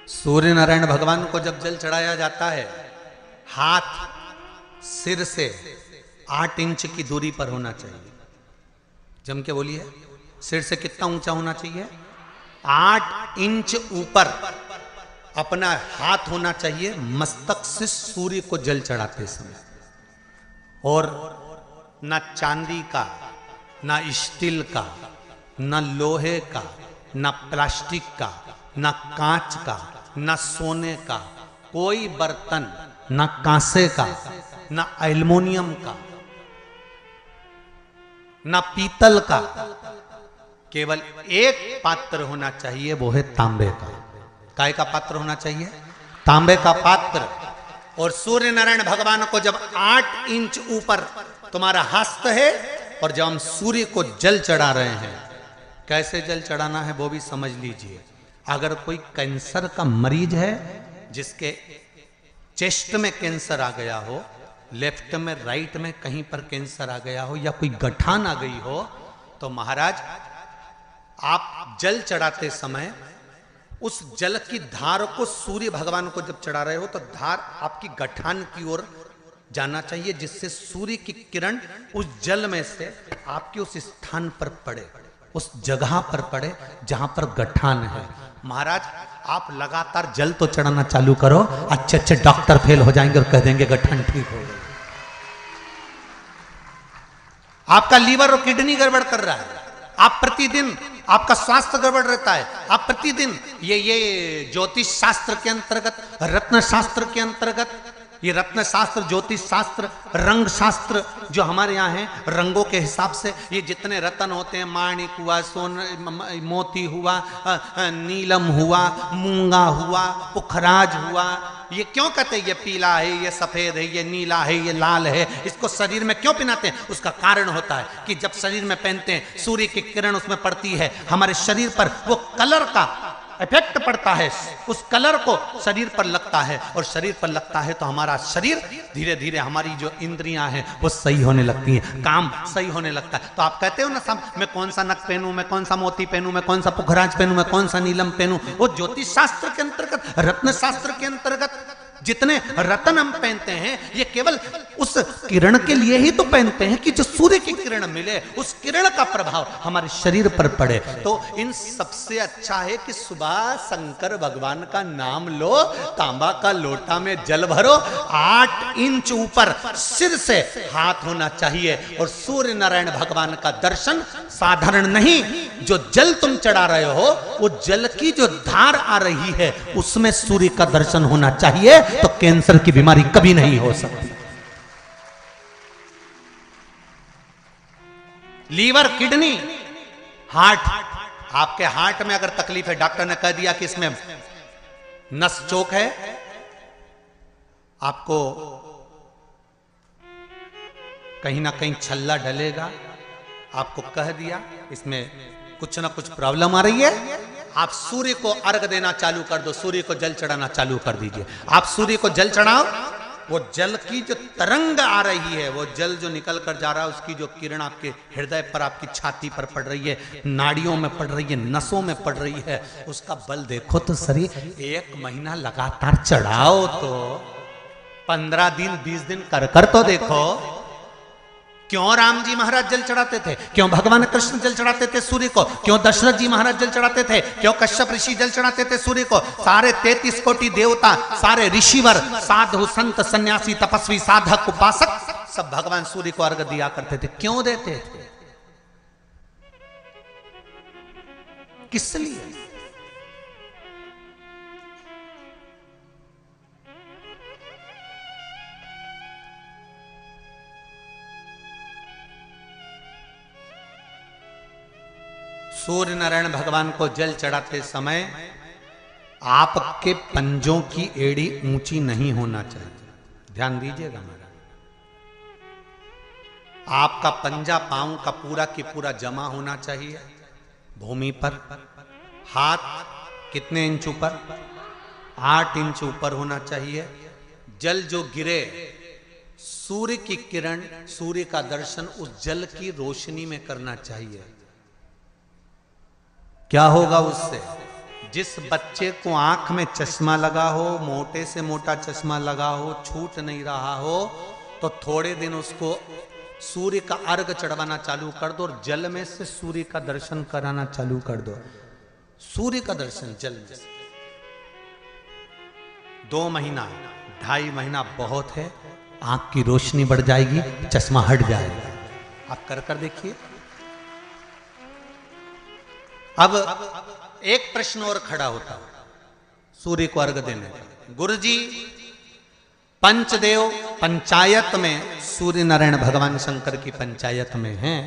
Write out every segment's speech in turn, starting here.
सूर्य नारायण भगवान को जब जल चढ़ाया जाता है, हाथ सिर से 8 इंच की दूरी पर होना चाहिए। जम के बोलिए, सिर से कितना ऊंचा होना चाहिए? 8 इंच ऊपर अपना हाथ होना चाहिए मस्तक से सूर्य को जल चढ़ाते समय। और न चांदी का, न स्टील का, न लोहे का, न प्लास्टिक का, न कांच का, न सोने का कोई बर्तन, न कांसे का, न एल्युमिनियम का, न पीतल का, केवल एक पात्र होना चाहिए, वो है तांबे का। काय का पात्र होना चाहिए? तांबे का पात्र। और सूर्य नारायण भगवान को जब 8 इंच ऊपर तुम्हारा हस्त है और जब हम सूर्य को जल चढ़ा रहे हैं, कैसे जल चढ़ाना है वो भी समझ लीजिए। अगर कोई कैंसर का मरीज है, जिसके चेस्ट में कैंसर आ गया हो, लेफ्ट में, राइट में कहीं पर कैंसर आ गया हो, या कोई गठान आ गई हो, तो महाराज आप जल चढ़ाते समय उस जल की धार को सूर्य भगवान को जब चढ़ा रहे हो तो धार आपकी गठान की ओर जाना चाहिए, जिससे सूर्य की किरण उस जल में से आपके उस स्थान पर पड़े, उस जगह पर पड़े जहां पर गठान है। महाराज आप लगातार जल तो चढ़ाना चालू करो, अच्छे अच्छे डॉक्टर फेल हो जाएंगे और कह देंगे गठान ठीक हो गई। आपका लीवर और किडनी गड़बड़ कर रहा है, आप प्रतिदिन, आपका स्वास्थ्य गड़बड़ रहता है, आप प्रतिदिन ये ज्योतिष शास्त्र के अंतर्गत, रत्न शास्त्र के अंतर्गत, ये रत्न शास्त्र, ज्योतिष शास्त्र, रंग शास्त्र जो हमारे यहाँ है, रंगों के हिसाब से ये जितने रत्न होते हैं, माणिक हुआ, मोती हुआ, नीलम हुआ, मूंगा हुआ, पुखराज हुआ, ये क्यों कहते हैं ये पीला है, ये सफेद है, ये नीला है, ये लाल है, इसको शरीर में क्यों पहनाते हैं? उसका कारण होता है कि जब शरीर में पहनते हैं, सूर्य की किरण उसमें पड़ती है, हमारे शरीर पर वो कलर का इफेक्ट पड़ता है, उस कलर को शरीर पर लगता है, और शरीर पर लगता है तो हमारा शरीर धीरे धीरे, हमारी जो इंद्रियां हैं वो सही होने लगती हैं, काम सही होने लगता है। तो आप कहते हो ना, सब मैं कौन सा नक पहनूं, मैं कौन सा मोती पहनूं, मैं कौन सा पुखराज पहनूं, मैं कौन सा नीलम पहनूं, वो ज्योतिष शास्त्र के अंतर्गत, रत्न शास्त्र के अंतर्गत जितने रत्न हम पहनते हैं, ये केवल उस किरण के लिए ही तो पहनते हैं कि जो सूर्य की किरण मिले, उस किरण का प्रभाव हमारे शरीर पर पड़े। तो इन सबसे अच्छा है कि सुबह शंकर भगवान का नाम लो, तांबा का लोटा में जल भरो, 8 इंच ऊपर सिर से हाथ होना चाहिए, और सूर्य नारायण भगवान का दर्शन साधारण नहीं, जो जल तुम चढ़ा रहे हो, वो जल की जो धार आ रही है उसमें सूर्य का दर्शन होना चाहिए, तो कैंसर की बीमारी कभी नहीं हो सकती। लीवर, किडनी, हार्ट, आपके हार्ट में अगर तकलीफ है, डॉक्टर ने कह दिया कि इसमें नस चोक है, आपको कहीं ना कहीं छल्ला डलेगा, आपको कह दिया इसमें कुछ ना कुछ प्रॉब्लम आ रही है, आप सूर्य को अर्घ देना चालू कर दो, सूर्य को जल चढ़ाना चालू कर दीजिए। आप सूर्य को जल चढ़ाओ, वो जल की जो तरंग आ रही है, वो जल जो निकल कर जा रहा है, उसकी जो किरण आपके हृदय पर, आपकी छाती पर पड़ रही है, नाड़ियों में पड़ रही है, नसों में पड़ रही है, उसका बल देखो तो सही। 1 महीना लगातार चढ़ाओ तो 15 दिन 20 दिन कर तो देखो। क्यों राम जी महाराज जल चढ़ाते थे? क्यों भगवान कृष्ण जल चढ़ाते थे सूर्य को? क्यों दशरथ जी महाराज जल चढ़ाते थे? क्यों कश्यप ऋषि जल चढ़ाते थे सूर्य को? सारे 33 कोटि देवता, सारे ऋषिवर, साधु संत सन्यासी तपस्वी साधक उपासक सब भगवान सूर्य को अर्घ दिया करते थे। क्यों देते थे? किस लिए? सूर्य नारायण भगवान को जल चढ़ाते समय आपके पंजों की एड़ी ऊंची नहीं होना चाहिए, ध्यान दीजिएगा महाराज। आपका पंजा पांव का पूरा की पूरा जमा होना चाहिए भूमि पर। हाथ कितने इंच ऊपर? 8 इंच ऊपर होना चाहिए। जल जो गिरे, सूर्य की किरण, सूर्य का दर्शन उस जल की रोशनी में करना चाहिए। क्या होगा उससे? जिस बच्चे को आंख में चश्मा लगा हो, मोटे से मोटा चश्मा लगा हो, छूट नहीं रहा हो, तो थोड़े दिन उसको सूर्य का अर्घ चढ़वाना चालू कर दो और जल में से सूर्य का दर्शन कराना चालू कर दो। सूर्य का दर्शन जल में से 2 महीना 2.5 महीना बहुत है, आंख की रोशनी बढ़ जाएगी, चश्मा हट जाएगा। आप कर देखिए। अब एक प्रश्न और खड़ा होता है सूर्य को अर्घ देने का। गुरुजी, पंचदेव पंचायत में सूर्य नारायण भगवान शंकर की पंचायत में हैं।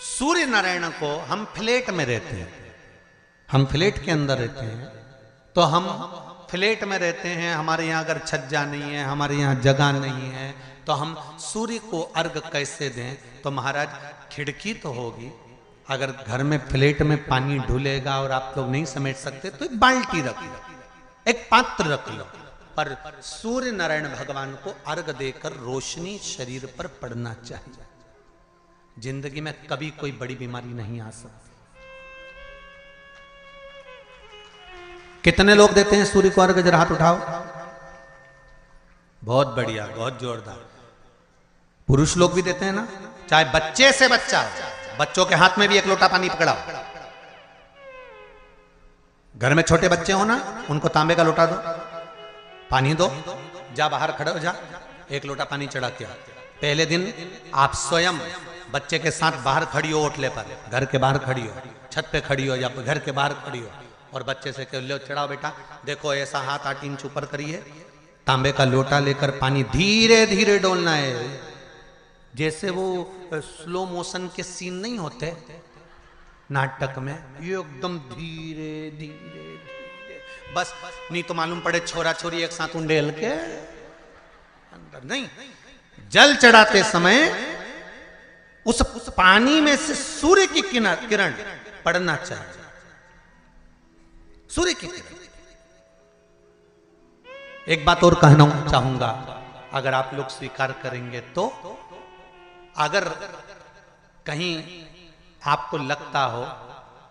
सूर्य नारायण को हम फ्लैट में रहते हैं, हम फ्लैट के अंदर रहते हैं, तो हम फ्लैट में रहते हैं, हमारे यहाँ अगर छज्जा नहीं है, हमारे यहाँ जगह नहीं है, तो हम सूर्य को अर्घ कैसे दें? तो महाराज खिड़की तो होगी, अगर घर में फ्लैट में पानी ढुलेगा और आप लोग नहीं समेट सकते तो एक बाल्टी रख लो, एक पात्र रख लो, पर सूर्य नारायण भगवान को अर्घ देकर रोशनी शरीर पर पड़ना चाहिए। जिंदगी में कभी कोई बड़ी बीमारी नहीं आ सकती। कितने लोग देते हैं सूर्य को अर्घ? जरा हाथ उठाओ। बहुत बढ़िया, बहुत जोरदार। पुरुष लोग भी देते हैं ना, चाहे बच्चे से बच्चा, बच्चों के हाथ में भी 1 लोटा पानी पकड़ाओ। घर में छोटे बच्चे हो ना, उनको तांबे का लोटा दो, पानी दो, जा बाहर खड़े हो जा, 1 लोटा पानी चढ़ा के। पहले दिन आप स्वयं बच्चे के साथ बाहर खड़ी हो, ओटले पर, घर के बाहर खड़ी हो, छत पे खड़ी हो या घर के बाहर खड़ी हो, और बच्चे से कह लो चढ़ाओ बेटा, देखो ऐसा हाथ 8 इंच ऊपर करिए, तांबे का लोटा लेकर पानी धीरे धीरे डोलना है। जैसे वो स्लो मोशन के सीन नहीं होते नाटक में, ये एकदम धीरे धीरे धीरे, बस नहीं तो मालूम पड़े छोरा छोरी एक साथ उंडेल के अंदर नहीं। जल चढ़ाते समय उस पानी में से सूर्य की किरण पड़ना चाहिए, सूर्य की किरण। एक बात और कहना चाहूंगा, अगर आप लोग स्वीकार करेंगे तो, अगर कहीं आपको लगता हो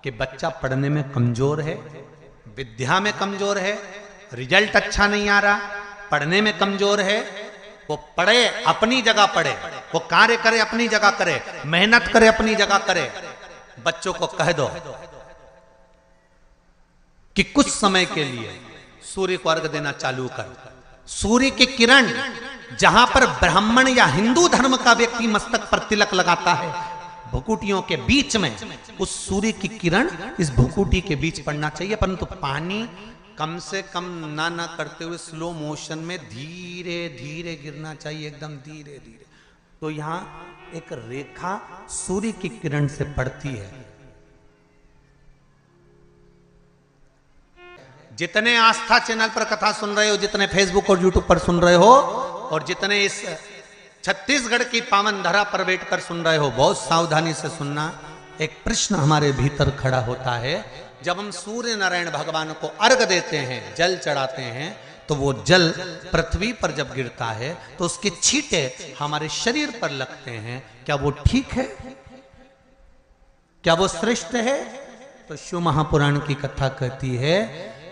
कि बच्चा पढ़ने में कमजोर है, विद्या में कमजोर है, रिजल्ट अच्छा नहीं आ रहा, पढ़ने में कमजोर है, वो पढ़े, अपनी जगह पढ़े, वो कार्य करे अपनी जगह करे, मेहनत करे अपनी जगह करे। बच्चों को कह दो कि कुछ समय के लिए सूर्य को अर्घ देना चालू कर। सूर्य की किरण जहां पर ब्राह्मण या हिंदू धर्म का व्यक्ति मस्तक पर तिलक लगाता है, भुकुटियों के बीच में उस सूर्य की किरण इस भुकुटी के बीच पड़ना चाहिए, परंतु पानी कम से कम ना करते हुए स्लो मोशन में धीरे धीरे गिरना चाहिए, एकदम धीरे धीरे। तो यहां एक रेखा सूर्य की किरण से पड़ती है। जितने आस्था चैनल पर कथा सुन रहे हो, जितने फेसबुक और यूट्यूब पर सुन रहे हो, और जितने इस छत्तीसगढ़ की पावन धरा पर बैठकर सुन रहे हो, बहुत सावधानी से सुनना। एक प्रश्न हमारे भीतर खड़ा होता है, जब हम सूर्य नारायण भगवान को अर्घ देते हैं, जल चढ़ाते हैं, तो वो जल पृथ्वी पर जब गिरता है तो उसके छींटे हमारे शरीर पर लगते हैं। क्या वो ठीक है? क्या वो श्रेष्ठ है? तो शिव महापुराण की कथा कहती है,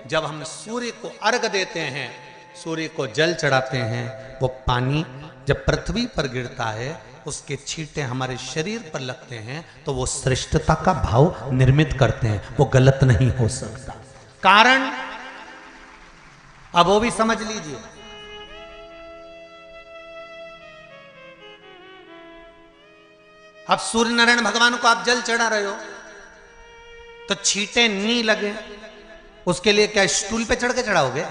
जब हम सूर्य को अर्घ देते हैं, सूर्य को जल चढ़ाते हैं, वो पानी जब पृथ्वी पर गिरता है, उसके छींटे हमारे शरीर पर लगते हैं, तो वो श्रेष्ठता का भाव निर्मित करते हैं, वो गलत नहीं हो सकता। कारण अब वो भी समझ लीजिए। अब सूर्य नारायण भगवान को आप जल चढ़ा रहे हो, तो छींटे नहीं लगे, उसके लिए क्या स्टूल पे चढ़ के चढ़ाओगे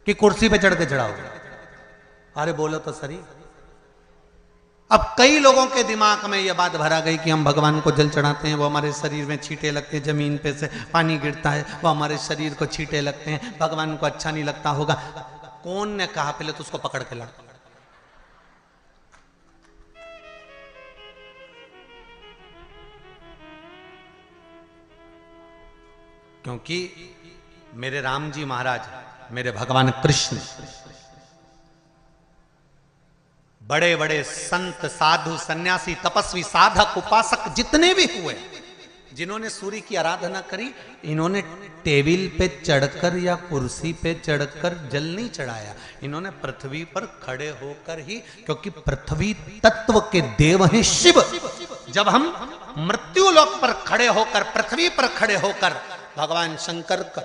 कि कुर्सी पे चढ़ के चढ़ाओगे? अरे बोलो तो सही। अब कई लोगों के दिमाग में यह बात भरा गई कि हम भगवान को जल चढ़ाते हैं, वो हमारे शरीर में छींटे लगते हैं, जमीन पे से पानी गिरता है, वो हमारे शरीर को छींटे लगते हैं, भगवान को अच्छा नहीं लगता होगा। कौन ने कहा? पहले तो उसको पकड़ के ला। क्योंकि मेरे राम जी महाराज, मेरे भगवान कृष्ण, बड़े बड़े संत, साधु, सन्यासी, तपस्वी, साधक, उपासक जितने भी हुए, जिन्होंने सूर्य की आराधना करी, इन्होंने टेबल पे चढ़कर या कुर्सी पे चढ़कर जल नहीं चढ़ाया, इन्होंने पृथ्वी पर खड़े होकर ही, क्योंकि पृथ्वी तत्व के देव हैं शिव। जब हम मृत्यु लोक पर खड़े होकर, पृथ्वी पर खड़े होकर भगवान शंकर का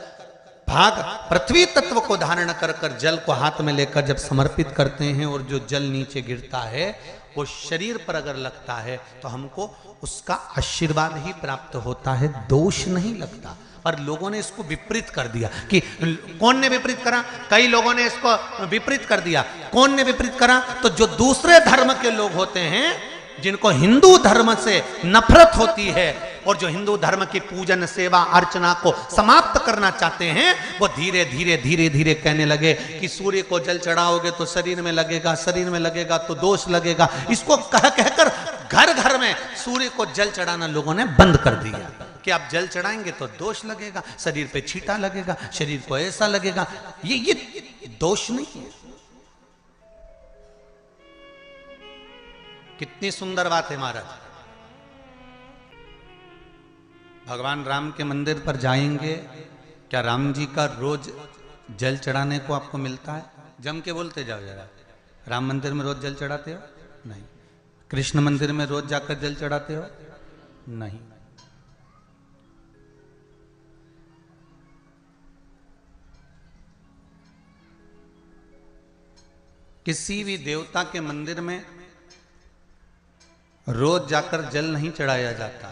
भाग पृथ्वी तत्व को धारण कर कर जल को हाथ में लेकर जब समर्पित करते हैं, और जो जल नीचे गिरता है वो शरीर पर अगर लगता है तो हमको उसका आशीर्वाद ही प्राप्त होता है, दोष नहीं लगता। पर लोगों ने इसको विपरीत कर दिया कि कौन ने विपरीत करा? कई लोगों ने इसको विपरीत कर दिया। कौन ने विपरीत करा? तो जो दूसरे धर्म के लोग होते हैं, जिनको हिंदू धर्म से नफरत होती है और जो हिंदू धर्म की पूजन सेवा अर्चना को समाप्त करना चाहते हैं, वो धीरे धीरे धीरे धीरे कहने लगे कि सूर्य को जल चढ़ाओगे तो शरीर में लगेगा, शरीर में लगेगा तो दोष लगेगा। इसको कह कहकर घर घर में सूर्य को जल चढ़ाना लोगों ने बंद कर दिया कि आप जल चढ़ाएंगे तो दोष लगेगा, शरीर पे छींटा लगेगा, शरीर को ऐसा लगेगा। ये दोष नहीं है। कितनी सुंदर बात है महाराज। भगवान राम के मंदिर पर जाएंगे, क्या राम जी का रोज जल चढ़ाने को आपको मिलता है? जम के बोलते जाओ जरा। राम मंदिर में रोज जल चढ़ाते हो? नहीं। कृष्ण मंदिर में रोज जाकर जल चढ़ाते हो? नहीं। किसी भी देवता के मंदिर में रोज जाकर जल नहीं चढ़ाया जाता,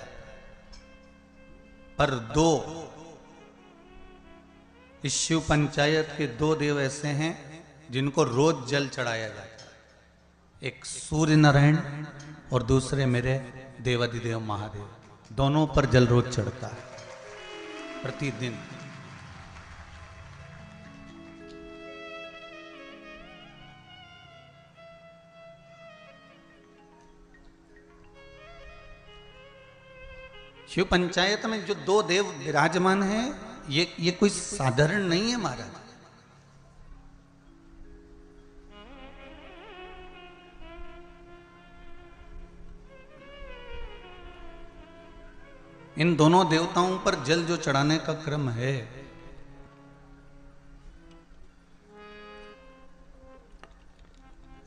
पर दो इस शिव पंचायत के दो देव ऐसे हैं जिनको रोज जल चढ़ाया जाता है। एक सूर्य नारायण और दूसरे मेरे देवाधिदेव महादेव। दोनों पर जल रोज चढ़ता है प्रतिदिन। शिव पंचायत में जो दो देव विराजमान हैं, ये कोई साधारण नहीं है महाराज। इन दोनों देवताओं पर जल जो चढ़ाने का क्रम है,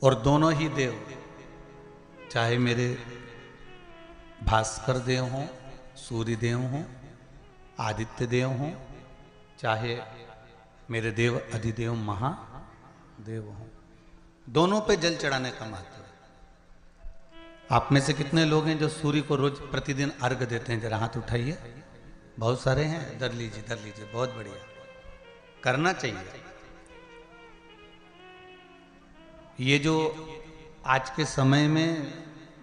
और दोनों ही देव, चाहे मेरे भास्कर देव हों, सूर्य देव हों, आदित्य देव हों, चाहे मेरे देव अधिदेव महादेव हों, दोनों पे जल चढ़ाने का महत्व है। आप में से कितने लोग हैं जो सूर्य को रोज प्रतिदिन अर्घ देते हैं? जरा हाथ उठाइए। बहुत सारे हैं। इधर लीजिए, इधर लीजिए। बहुत बढ़िया, करना चाहिए। ये जो आज के समय में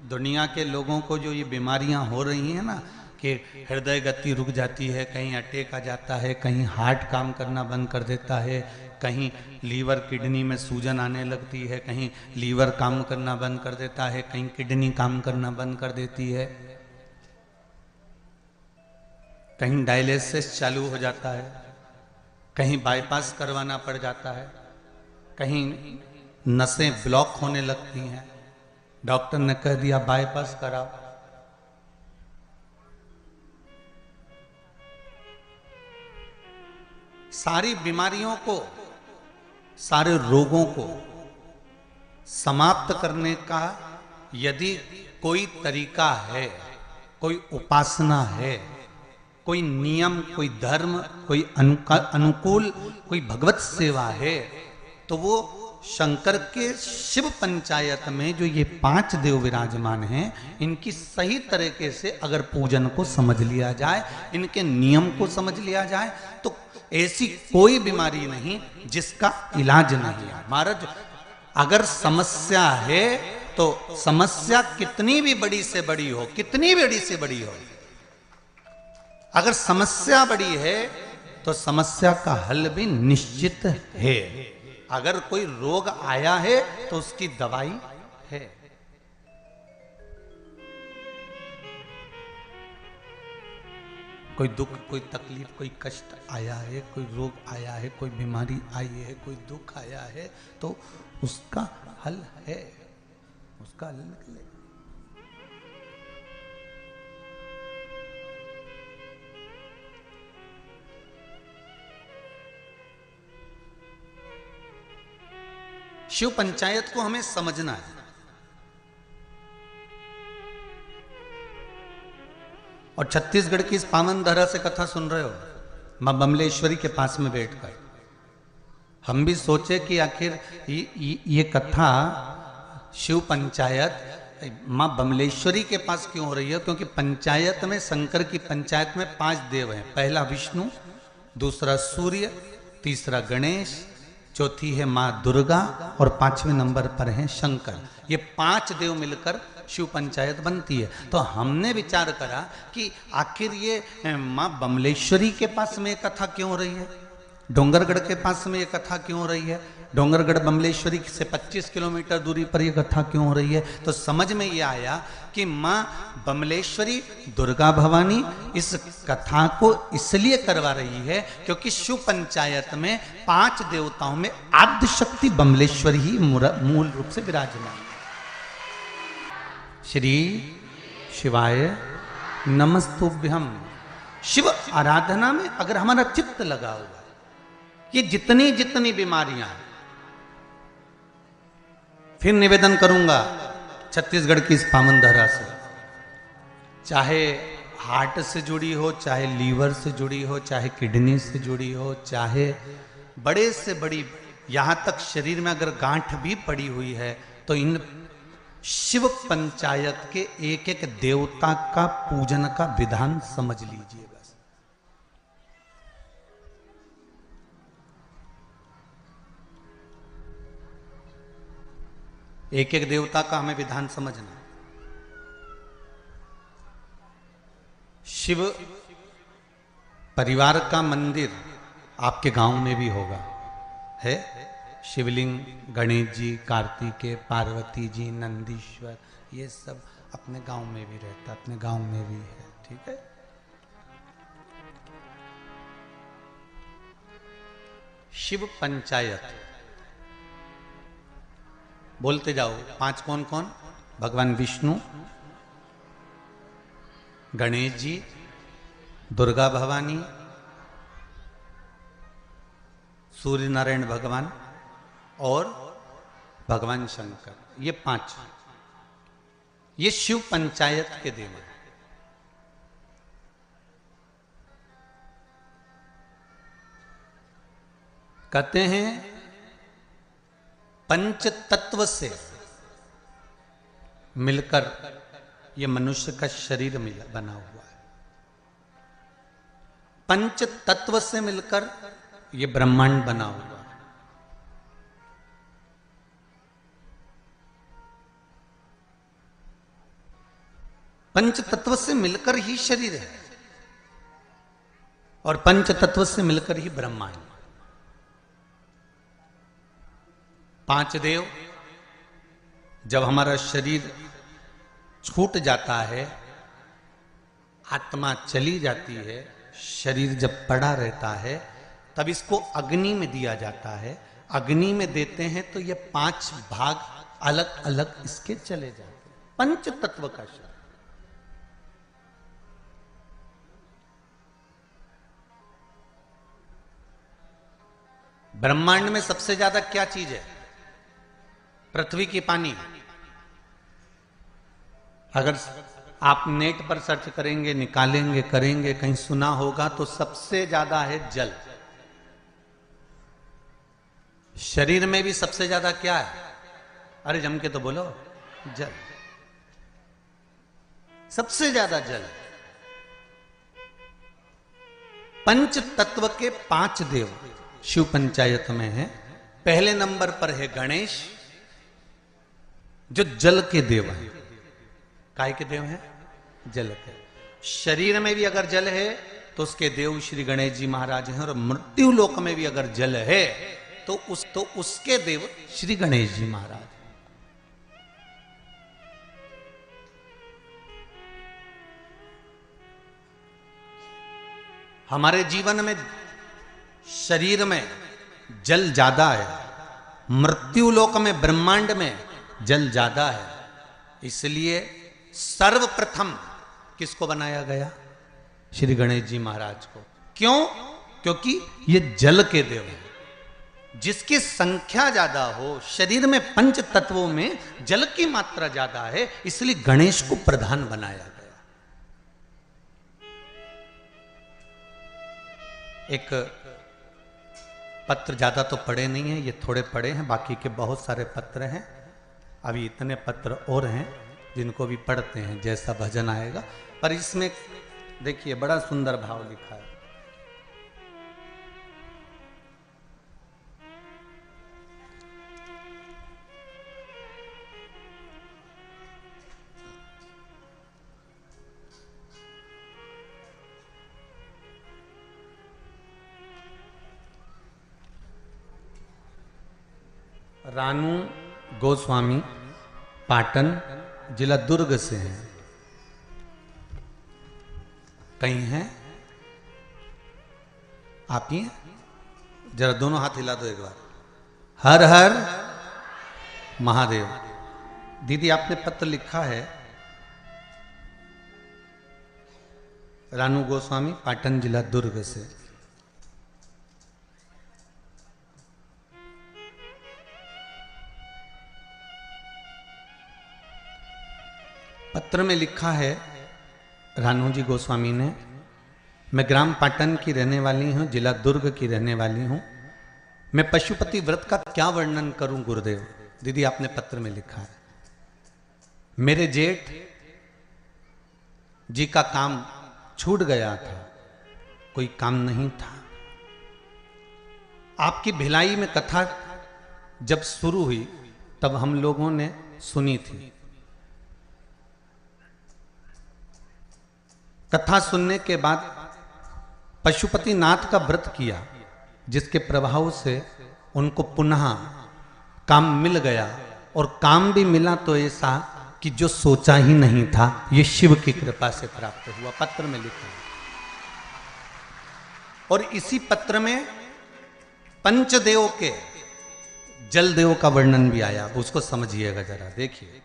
दुनिया के लोगों को जो ये बीमारियां हो रही हैं ना, कि हृदय गति रुक जाती है, कहीं अटैक आ जाता है, कहीं हार्ट काम करना बंद कर देता है, कहीं लीवर किडनी में सूजन आने लगती है, कहीं लीवर काम करना बंद कर देता है, कहीं किडनी काम करना बंद कर देती है, कहीं डायलिसिस चालू हो जाता है, कहीं बाईपास करवाना पड़ जाता है, कहीं नसें ब्लॉक होने लगती हैं, डॉक्टर ने कह दिया बाईपास कराओ। सारी बीमारियों को, सारे रोगों को समाप्त करने का यदि कोई तरीका है, कोई उपासना है, कोई नियम, कोई धर्म, कोई अनुकूल, कोई भगवत सेवा है, तो वो शंकर के शिव पंचायत में जो ये 5 देव विराजमान हैं, इनकी सही तरीके से अगर पूजन को समझ लिया जाए, इनके नियम को समझ लिया जाए, तो ऐसी कोई बीमारी नहीं जिसका इलाज नहीं है। महाराज, अगर समस्या है तो समस्या कितनी भी बड़ी से बड़ी हो, कितनी बड़ी से बड़ी हो, अगर समस्या बड़ी है तो समस्या का हल भी निश्चित है। अगर कोई रोग आया है तो उसकी दवाई है। कोई दुख, कोई तकलीफ, कोई कष्ट आया है, कोई रोग आया है, कोई बीमारी आई है, कोई दुख आया है, तो उसका हल है, उसका हल निकले। शिव पंचायत को हमें समझना है। और छत्तीसगढ़ की इस पावन धरा से कथा सुन रहे हो, मां बमलेश्वरी के पास में बैठकर हम भी सोचे कि आखिर ये कथा शिव पंचायत मां बमलेश्वरी के पास क्यों हो रही है। क्योंकि पंचायत में, शंकर की पंचायत में 5 देव हैं। पहला विष्णु, दूसरा सूर्य, तीसरा गणेश, चौथी है मां दुर्गा और 5वें नंबर पर है शंकर। ये 5 देव मिलकर शिव पंचायत बनती है। तो हमने विचार करा कि आखिर ये मां बमलेश्वरी के पास में कथा क्यों हो रही है, डोंगरगढ़ के पास में ये कथा क्यों हो रही है, डोंगरगढ़ बमलेश्वरी से 25 किलोमीटर दूरी पर यह कथा क्यों हो रही है। तो समझ में ये आया कि मां बमलेश्वरी दुर्गा भवानी इस कथा को इसलिए करवा रही है क्योंकि शिव पंचायत में 5 देवताओं में आद्य शक्ति बमलेश्वरी ही मूल रूप से विराजमान है। श्री शिवाय नमस्तुभ्यम। शिव आराधना में अगर हमारा चित्त लगा हुआ, ये जितनी जितनी बीमारियां हैं, फिर निवेदन करूंगा छत्तीसगढ़ की इस पावन धरा से, चाहे हार्ट से जुड़ी हो, चाहे लीवर से जुड़ी हो, चाहे किडनी से जुड़ी हो, चाहे बड़े से बड़ी, यहां तक शरीर में अगर गांठ भी पड़ी हुई है, तो इन शिव पंचायत के एक एक देवता का पूजन का विधान समझ लीजिए। बस एक एक देवता का हमें विधान समझना। शिव परिवार का मंदिर आपके गांव में भी होगा, है शिवलिंग, गणेश जी, कार्तिकेय, पार्वती जी, नंदीश्वर, ये सब अपने गांव में भी रहता, अपने गांव में भी है। ठीक है। शिव पंचायत बोलते जाओ। 5 कौन कौन? भगवान विष्णु, गणेश जी, दुर्गा भवानी, सूर्य नारायण भगवान और भगवान शंकर। ये 5, ये शिव पंचायत के देव हैं। कहते हैं पंच तत्व से मिलकर ये मनुष्य का शरीर बना हुआ है। पंच तत्व से मिलकर ये ब्रह्मांड बना हुआ है। पंच तत्व से मिलकर ही शरीर है और पंच तत्व से मिलकर ही ब्रह्मांड। 5 देव, जब हमारा शरीर छूट जाता है, आत्मा चली जाती है, शरीर जब पड़ा रहता है, तब इसको अग्नि में दिया जाता है। अग्नि में देते हैं तो ये 5 भाग अलग अलग इसके चले जाते हैं। पंच तत्व का शरीर। ब्रह्मांड में सबसे ज्यादा क्या चीज है? पृथ्वी की पानी। अगर आप नेट पर सर्च करेंगे, निकालेंगे, करेंगे, कहीं सुना होगा तो सबसे ज्यादा है जल। शरीर में भी सबसे ज्यादा क्या है? अरे जम के तो बोलो, जल। सबसे ज्यादा जल। पंच तत्व के 5 देव शिव पंचायत में है। पहले नंबर पर है गणेश, जो जल के देव हैं। काय के देव हैं? जल के। शरीर में भी अगर जल है तो उसके देव श्री गणेश जी महाराज हैं, और मृत्यु लोक में भी अगर जल है तो उसके देव श्री गणेश जी महाराज। हमारे जीवन में शरीर में जल ज्यादा है, मृत्यु लोक में, ब्रह्मांड में जल ज्यादा है। इसलिए सर्वप्रथम किसको बनाया गया? श्री गणेश जी महाराज को। क्यों? क्योंकि ये जल के देव हैं। जिसकी संख्या ज्यादा हो, शरीर में पंच तत्वों में जल की मात्रा ज्यादा है, इसलिए गणेश को प्रधान बनाया गया। एक पत्र ज्यादा तो पढ़े नहीं है, ये थोड़े पढ़े हैं, बाकी के बहुत सारे पत्र हैं। अभी इतने पत्र और हैं जिनको भी पढ़ते हैं जैसा भजन आएगा। पर इसमें देखिए बड़ा सुंदर भाव लिखा है। रानू गोस्वामी पाटन जिला दुर्ग से हैं। कहीं हैं आप ही हैं? जरा दोनों हाथ हिला दो एक बार। हर हर महादेव। दीदी आपने पत्र लिखा है, रानू गोस्वामी पाटन जिला दुर्ग से। पत्र में लिखा है रानू जी गोस्वामी ने, मैं ग्राम पाटन की रहने वाली हूँ, जिला दुर्ग की रहने वाली हूँ। मैं पशुपति व्रत का क्या वर्णन करूं गुरुदेव। दीदी आपने पत्र में लिखा है, मेरे जेठ जी का काम छूट गया था, कोई काम नहीं था। आपकी भिलाई में कथा जब शुरू हुई तब हम लोगों ने सुनी थी। कथा सुनने के बाद पशुपति नाथ का व्रत किया, जिसके प्रभाव से उनको पुनः काम मिल गया, और काम भी मिला तो ऐसा कि जो सोचा ही नहीं था, ये शिव की कृपा से प्राप्त हुआ। पत्र में लिखा है। और इसी पत्र में पंचदेव के जलदेव का वर्णन भी आया, उसको समझिएगा जरा, देखिए।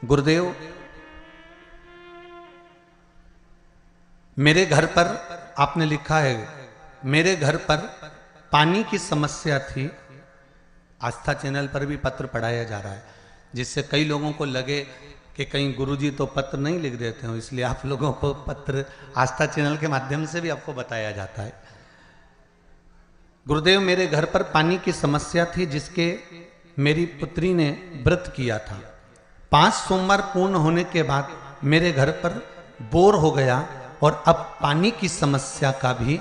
गुरुदेव, मेरे घर पर आपने लिखा है, मेरे घर पर पानी की समस्या थी। आस्था चैनल पर भी पत्र पढ़ाया जा रहा है, जिससे कई लोगों को लगे कि कहीं गुरुजी तो पत्र नहीं लिख देते हो, इसलिए आप लोगों को पत्र आस्था चैनल के माध्यम से भी आपको बताया जाता है। गुरुदेव, मेरे घर पर पानी की समस्या थी, जिसके मेरी पुत्री ने व्रत किया था। 5 सोमवार पूर्ण होने के बाद मेरे घर पर बोर हो गया, और अब पानी की समस्या का भी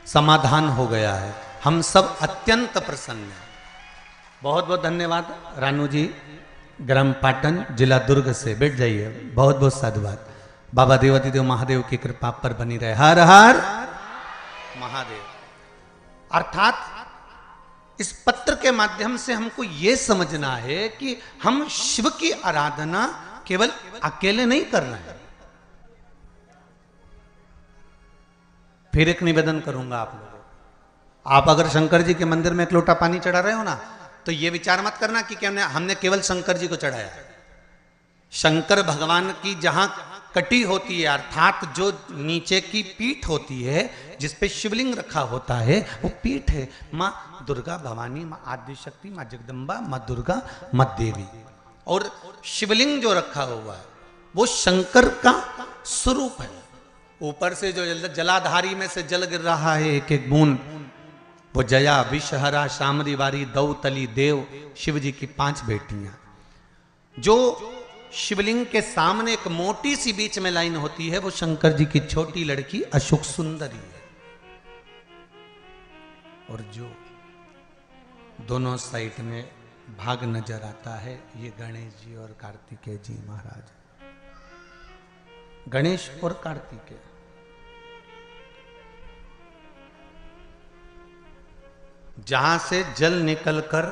समाधान हो गया है। हम सब अत्यंत प्रसन्न हैं। बहुत बहुत धन्यवाद रानू जी, ग्राम पाटन जिला दुर्ग से। बैठ जाइए। बहुत बहुत साधुवाद। बाबा देवादिदेव महादेव की कृपा पर बनी रहे। हर हर महादेव। अर्थात इस पत्र के माध्यम से हमको यह समझना है कि हम शिव की आराधना केवल अकेले नहीं कर रहे हैं। फिर एक निवेदन करूंगा आप लोगों, आप अगर शंकर जी के मंदिर में एक लोटा पानी चढ़ा रहे हो ना, तो यह विचार मत करना कि क्या हमने केवल शंकर जी को चढ़ाया। शंकर भगवान की जहां कटी होती है, अर्थात जो नीचे की पीठ होती है जिस पे शिवलिंग रखा होता है, वो पीठ है माँ दुर्गा भवानी, माँ आदिशक्ति, माँ जगदम्बा, माँ दुर्गा, माँ देवी। और शिवलिंग जो रखा हुआ है वो शंकर का स्वरूप है। ऊपर से जो जलाधारी में से जल गिर रहा है एक एक बूंद, वो जया, विषहरा, शामरी वारी, दौतली, देव, शिव जी की 5 बेटियां। जो शिवलिंग के सामने एक मोटी सी बीच में लाइन होती है, वो शंकर जी की छोटी लड़की अशोक सुंदरी है। और जो दोनों साइड में भाग नजर आता है, ये गणेश जी और कार्तिकेय जी महाराज। गणेश और कार्तिकेय जहां से जल निकलकर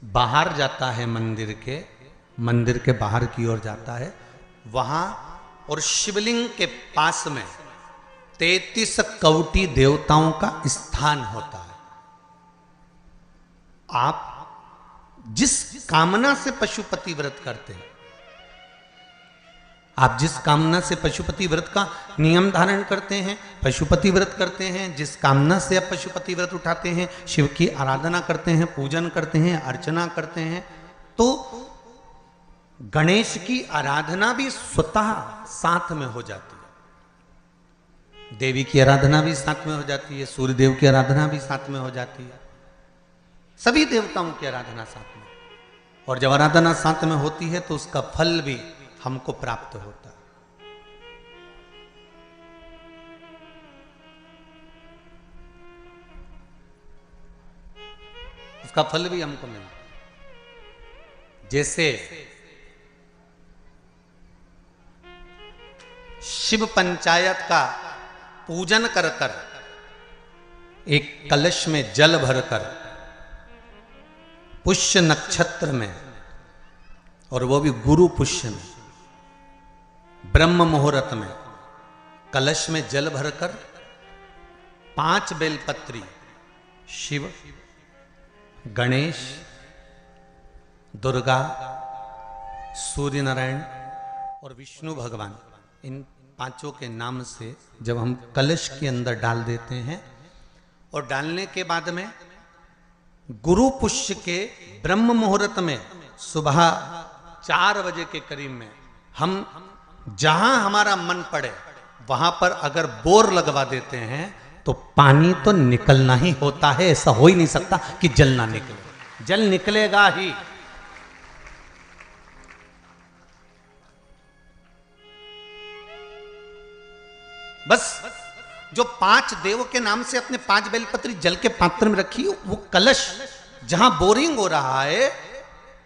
बाहर जाता है मंदिर के बाहर की ओर जाता है, वहां और शिवलिंग के पास में 33 कौटी देवताओं का स्थान होता है। आप जिस कामना से पशुपति व्रत करते हैं, आप जिस कामना से पशुपति व्रत का नियम धारण करते हैं, पशुपति व्रत करते हैं, जिस कामना से आप पशुपति व्रत उठाते हैं, शिव की आराधना करते हैं, पूजन करते हैं, अर्चना करते हैं, तो गणेश की आराधना भी स्वतः साथ में हो जाती है। देवी की आराधना भी साथ में हो जाती है, सूर्य देव की आराधना भी साथ में हो जाती है, सभी देवताओं की आराधना साथ में। और जब आराधना साथ में होती है तो उसका फल भी हमको प्राप्त होता है। उसका फल भी हमको मिलता है। जैसे शिव पंचायत का पूजन कर कर एक कलश में जल भरकर पुष्य नक्षत्र में, और वो भी गुरु पुष्य में, ब्रह्म मुहूर्त में कलश में जल भरकर 5 बेलपत्री शिव, गणेश, दुर्गा, सूर्य नारायण और विष्णु भगवान, इन 5 के नाम से जब हम कलश के अंदर डाल देते हैं, और डालने के बाद में गुरु पुष्य के ब्रह्म मुहूर्त में सुबह 4 बजे के करीब में हम जहां हमारा मन पड़े वहां पर अगर बोर लगवा देते हैं तो पानी तो निकलना ही होता है। ऐसा हो ही नहीं सकता कि जल ना निकले, जल निकलेगा ही। बस जो 5 देव के नाम से अपने 5 बेलपत्री जल के पात्र में रखी, वो कलश जहां बोरिंग हो रहा है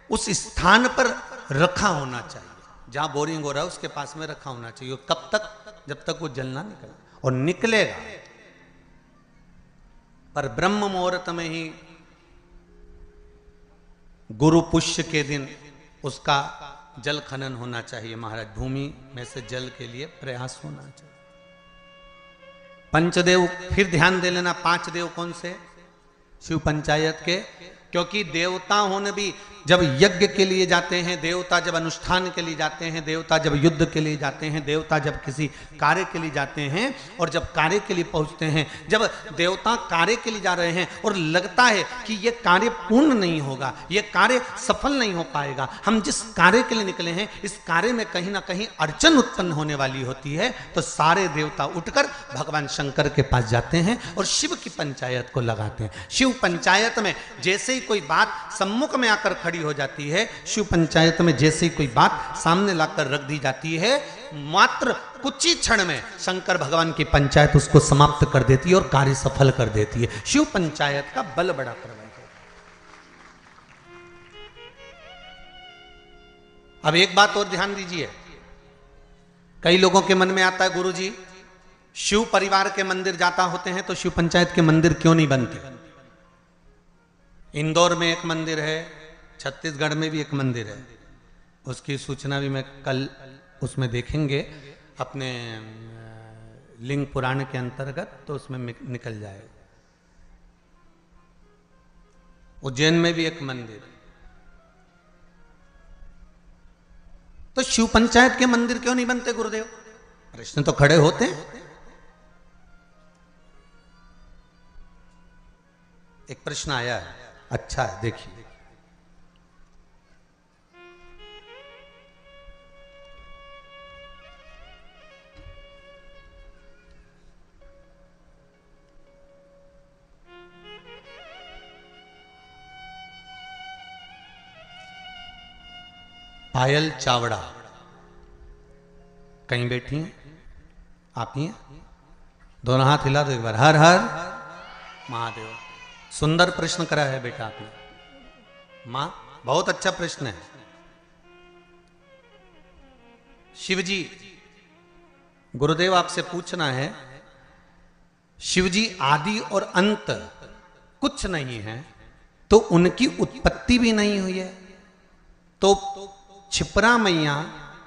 उस स्थान पर रखा होना चाहिए। जहां बोरिंग हो रहा है उसके पास में रखा होना चाहिए। कब तक? जब तक वो जल ना निकले, और निकलेगा। पर ब्रह्म मुहूर्त में ही गुरु पुष्य के दिन उसका जल खनन होना चाहिए महाराज। भूमि में से जल के लिए प्रयास होना चाहिए। पंचदेव फिर ध्यान दे लेना। 5 देव कौन से? शिव पंचायत के। क्योंकि देवता होने भी जब यज्ञ के लिए जाते हैं, देवता जब अनुष्ठान के लिए जाते हैं, देवता जब युद्ध के लिए जाते हैं, देवता जब किसी कार्य के लिए जाते हैं, और जब कार्य के लिए पहुंचते हैं, जब देवता कार्य के लिए जा रहे हैं और लगता है कि ये कार्य पूर्ण नहीं होगा, ये कार्य सफल नहीं हो पाएगा, हम जिस कार्य के लिए निकले हैं इस कार्य में कहीं ना कहीं अड़चन उत्पन्न होने वाली होती है, तो सारे देवता उठकर भगवान शंकर के पास जाते हैं और शिव की पंचायत को लगाते हैं। शिव पंचायत में जैसे ही कोई बात सम्मुख में आकर खड़ी हो जाती है, शिव पंचायत में जैसे ही कोई बात सामने लाकर रख दी जाती है, मात्र कुछ ही क्षण में शंकर भगवान की पंचायत उसको समाप्त कर देती है और कार्य सफल कर देती है। शिव पंचायत का बल बड़ा प्रबल है। अब एक बात और ध्यान दीजिए। कई लोगों के मन में आता है, गुरुजी शिव परिवार के मंदिर जाता होते हैं तो शिव पंचायत के मंदिर क्यों नहीं बनते? इंदौर में एक मंदिर है, छत्तीसगढ़ में भी एक मंदिर है। उसकी सूचना भी मैं कल उसमें देखेंगे अपने लिंग पुराण के अंतर्गत, तो उसमें निकल जाएगा। उज्जैन में भी एक मंदिर। तो शिव पंचायत के मंदिर क्यों नहीं बनते गुरुदेव? प्रश्न तो खड़े होते हैं। एक प्रश्न आया है, अच्छा है, देखिए। पायल चावड़ा कहीं बैठी हैं? आप ही हैं? दोनों हाथ हिला दो एक बार। हर हर महादेव। सुंदर प्रश्न करा है बेटा आपने। मां, बहुत अच्छा प्रश्न है। शिवजी, गुरुदेव आपसे पूछना है, शिवजी आदि और अंत कुछ नहीं है तो उनकी उत्पत्ति भी नहीं हुई है, तो छिपरा मैया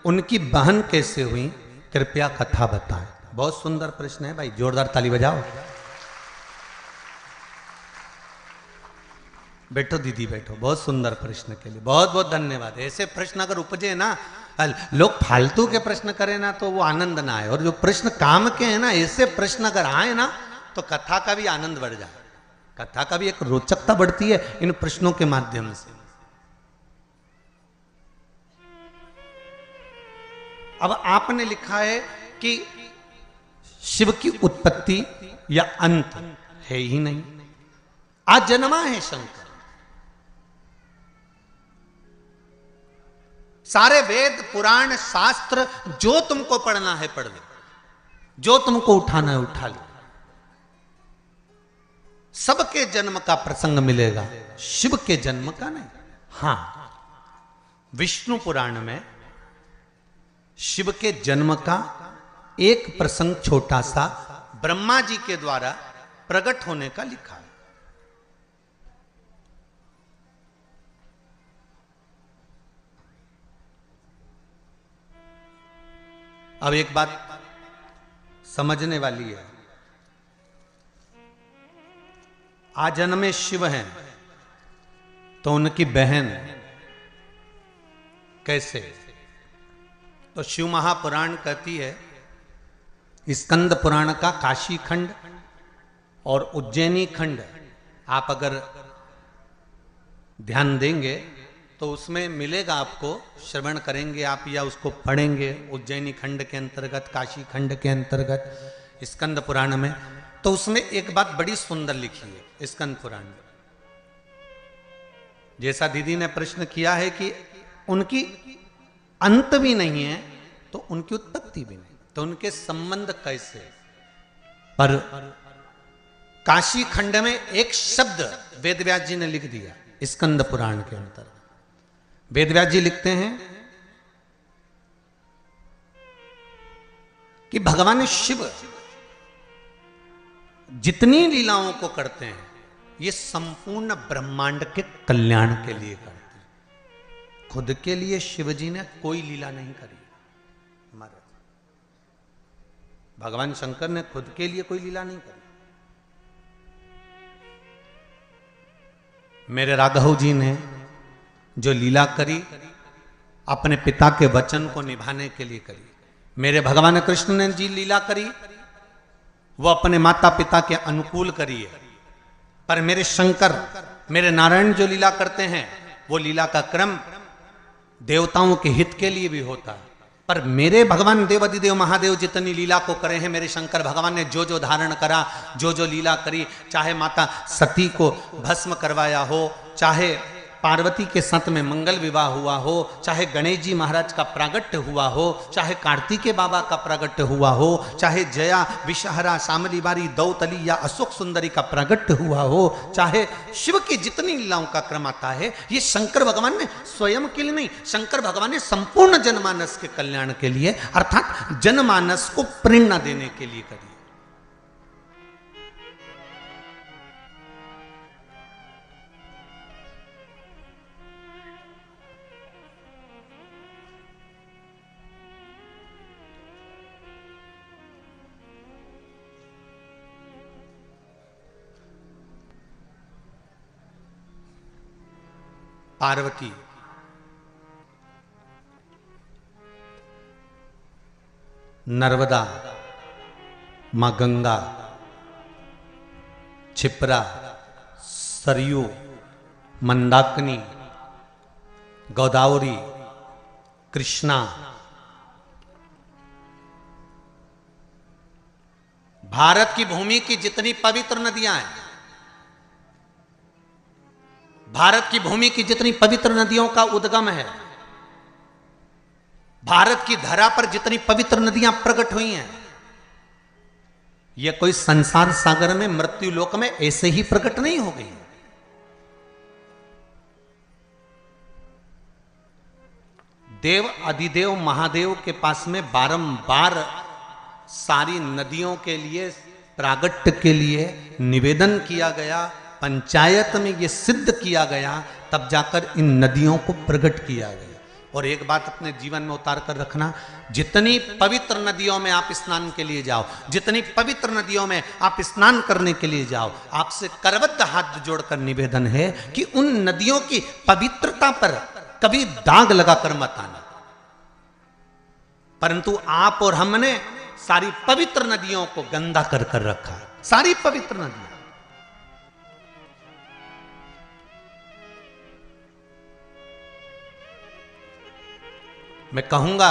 उनकी बहन कैसे हुई? कृपया कथा बताएं। बहुत सुंदर प्रश्न है भाई, जोरदार ताली बजाओ। बैठो दीदी बैठो, बहुत सुंदर प्रश्न के लिए बहुत बहुत धन्यवाद। ऐसे प्रश्न अगर उपजे ना, लोग फालतू के प्रश्न करें ना तो वो आनंद ना आए, और जो प्रश्न काम के हैं ना, ऐसे प्रश्न अगर आए ना तो कथा का भी आनंद बढ़ जाए, कथा का भी एक रोचकता बढ़ती है इन प्रश्नों के माध्यम से। अब आपने लिखा है कि शिव की उत्पत्ति या अंत है ही नहीं, अजन्मा है शंकर। सारे वेद पुराण शास्त्र जो तुमको पढ़ना है पढ़ लो, जो तुमको उठाना है उठा लो, सबके जन्म का प्रसंग मिलेगा, शिव के जन्म का नहीं। हां, विष्णु पुराण में शिव के जन्म का एक प्रसंग छोटा सा ब्रह्मा जी के द्वारा प्रकट होने का लिखा है। अब एक बात समझने वाली है, आजन्मे शिव हैं तो उनकी बहन कैसे? तो शिव महापुराण कहती है, स्कंद पुराण का काशी खंड और उज्जैनी खंड आप अगर ध्यान देंगे तो उसमें मिलेगा आपको, श्रवण करेंगे आप या उसको पढ़ेंगे उज्जैनी खंड के अंतर्गत, काशी खंड के अंतर्गत, स्कंद पुराण में, तो उसमें एक बात बड़ी सुंदर लिखी है स्कंद पुराण में। जैसा दीदी ने प्रश्न किया है कि उनकी अंत भी नहीं है तो उनकी उत्पत्ति भी नहीं, तो उनके संबंध कैसे? पर काशी खंड में एक शब्द वेदव्यास जी ने लिख दिया स्कंद पुराण के अंतर्गत। वेदव्यास जी लिखते हैं कि भगवान शिव जितनी लीलाओं को करते हैं ये संपूर्ण ब्रह्मांड के कल्याण के लिए करते हैं, खुद के लिए शिव जी ने कोई लीला नहीं करी। हमारे भगवान शंकर ने खुद के लिए कोई लीला नहीं करी। मेरे राघव जी ने जो लीला करी अपने पिता के वचन को निभाने के लिए करी। मेरे भगवान कृष्ण ने जी लीला करी वो अपने माता पिता के अनुकूल करी है। पर मेरे शंकर, मेरे नारायण जो लीला करते हैं वो लीला का क्रम देवताओं के हित के लिए भी होता है। पर मेरे भगवान देवादिदेव महादेव जितनी लीला को करे हैं, मेरे शंकर भगवान ने जो जो धारण करा, जो जो लीला करी, चाहे माता सती को भस्म करवाया हो, चाहे पार्वती के साथ में मंगल विवाह हुआ हो, चाहे गणेश जी महाराज का प्रागट्य हुआ हो, चाहे कार्तिकेय बाबा का प्रागट्य हुआ हो, चाहे जया विषहरा शामली बारी दौतली या अशोक सुंदरी का प्रागट्य हुआ हो, चाहे शिव की जितनी लीलाओं का क्रम आता है, ये शंकर भगवान ने स्वयं के लिए नहीं, शंकर भगवान ने संपूर्ण जनमानस के कल्याण के लिए, अर्थात जनमानस को प्रेरणा देने के लिए करी। पार्वती नर्मदा, मां गंगा, क्षिप्रा, सरयू, मंदाकिनी, गोदावरी, कृष्णा, भारत की भूमि की जितनी पवित्र नदियां हैं, भारत की भूमि की जितनी पवित्र नदियों का उद्गम है, भारत की धरा पर जितनी पवित्र नदियां प्रकट हुई हैं, यह कोई संसार सागर में मृत्यु लोक में ऐसे ही प्रकट नहीं हो गई। देव अधिदेव महादेव के पास में बारंबार सारी नदियों के लिए प्रागट्य के लिए निवेदन किया गया, पंचायत में यह सिद्ध किया गया, तब जाकर इन नदियों को प्रकट किया गया। और एक बात अपने जीवन में उतार कर रखना, जितनी पवित्र नदियों में आप स्नान के लिए जाओ, जितनी पवित्र नदियों में आप स्नान करने के लिए जाओ, आपसे करबद्ध हाथ जोड़कर निवेदन है कि उन नदियों की पवित्रता पर कभी दाग लगाकर मत आना। परंतु आप और हमने सारी पवित्र नदियों को गंदा कर कर रखा, सारी पवित्र नदियां। मैं कहूंगा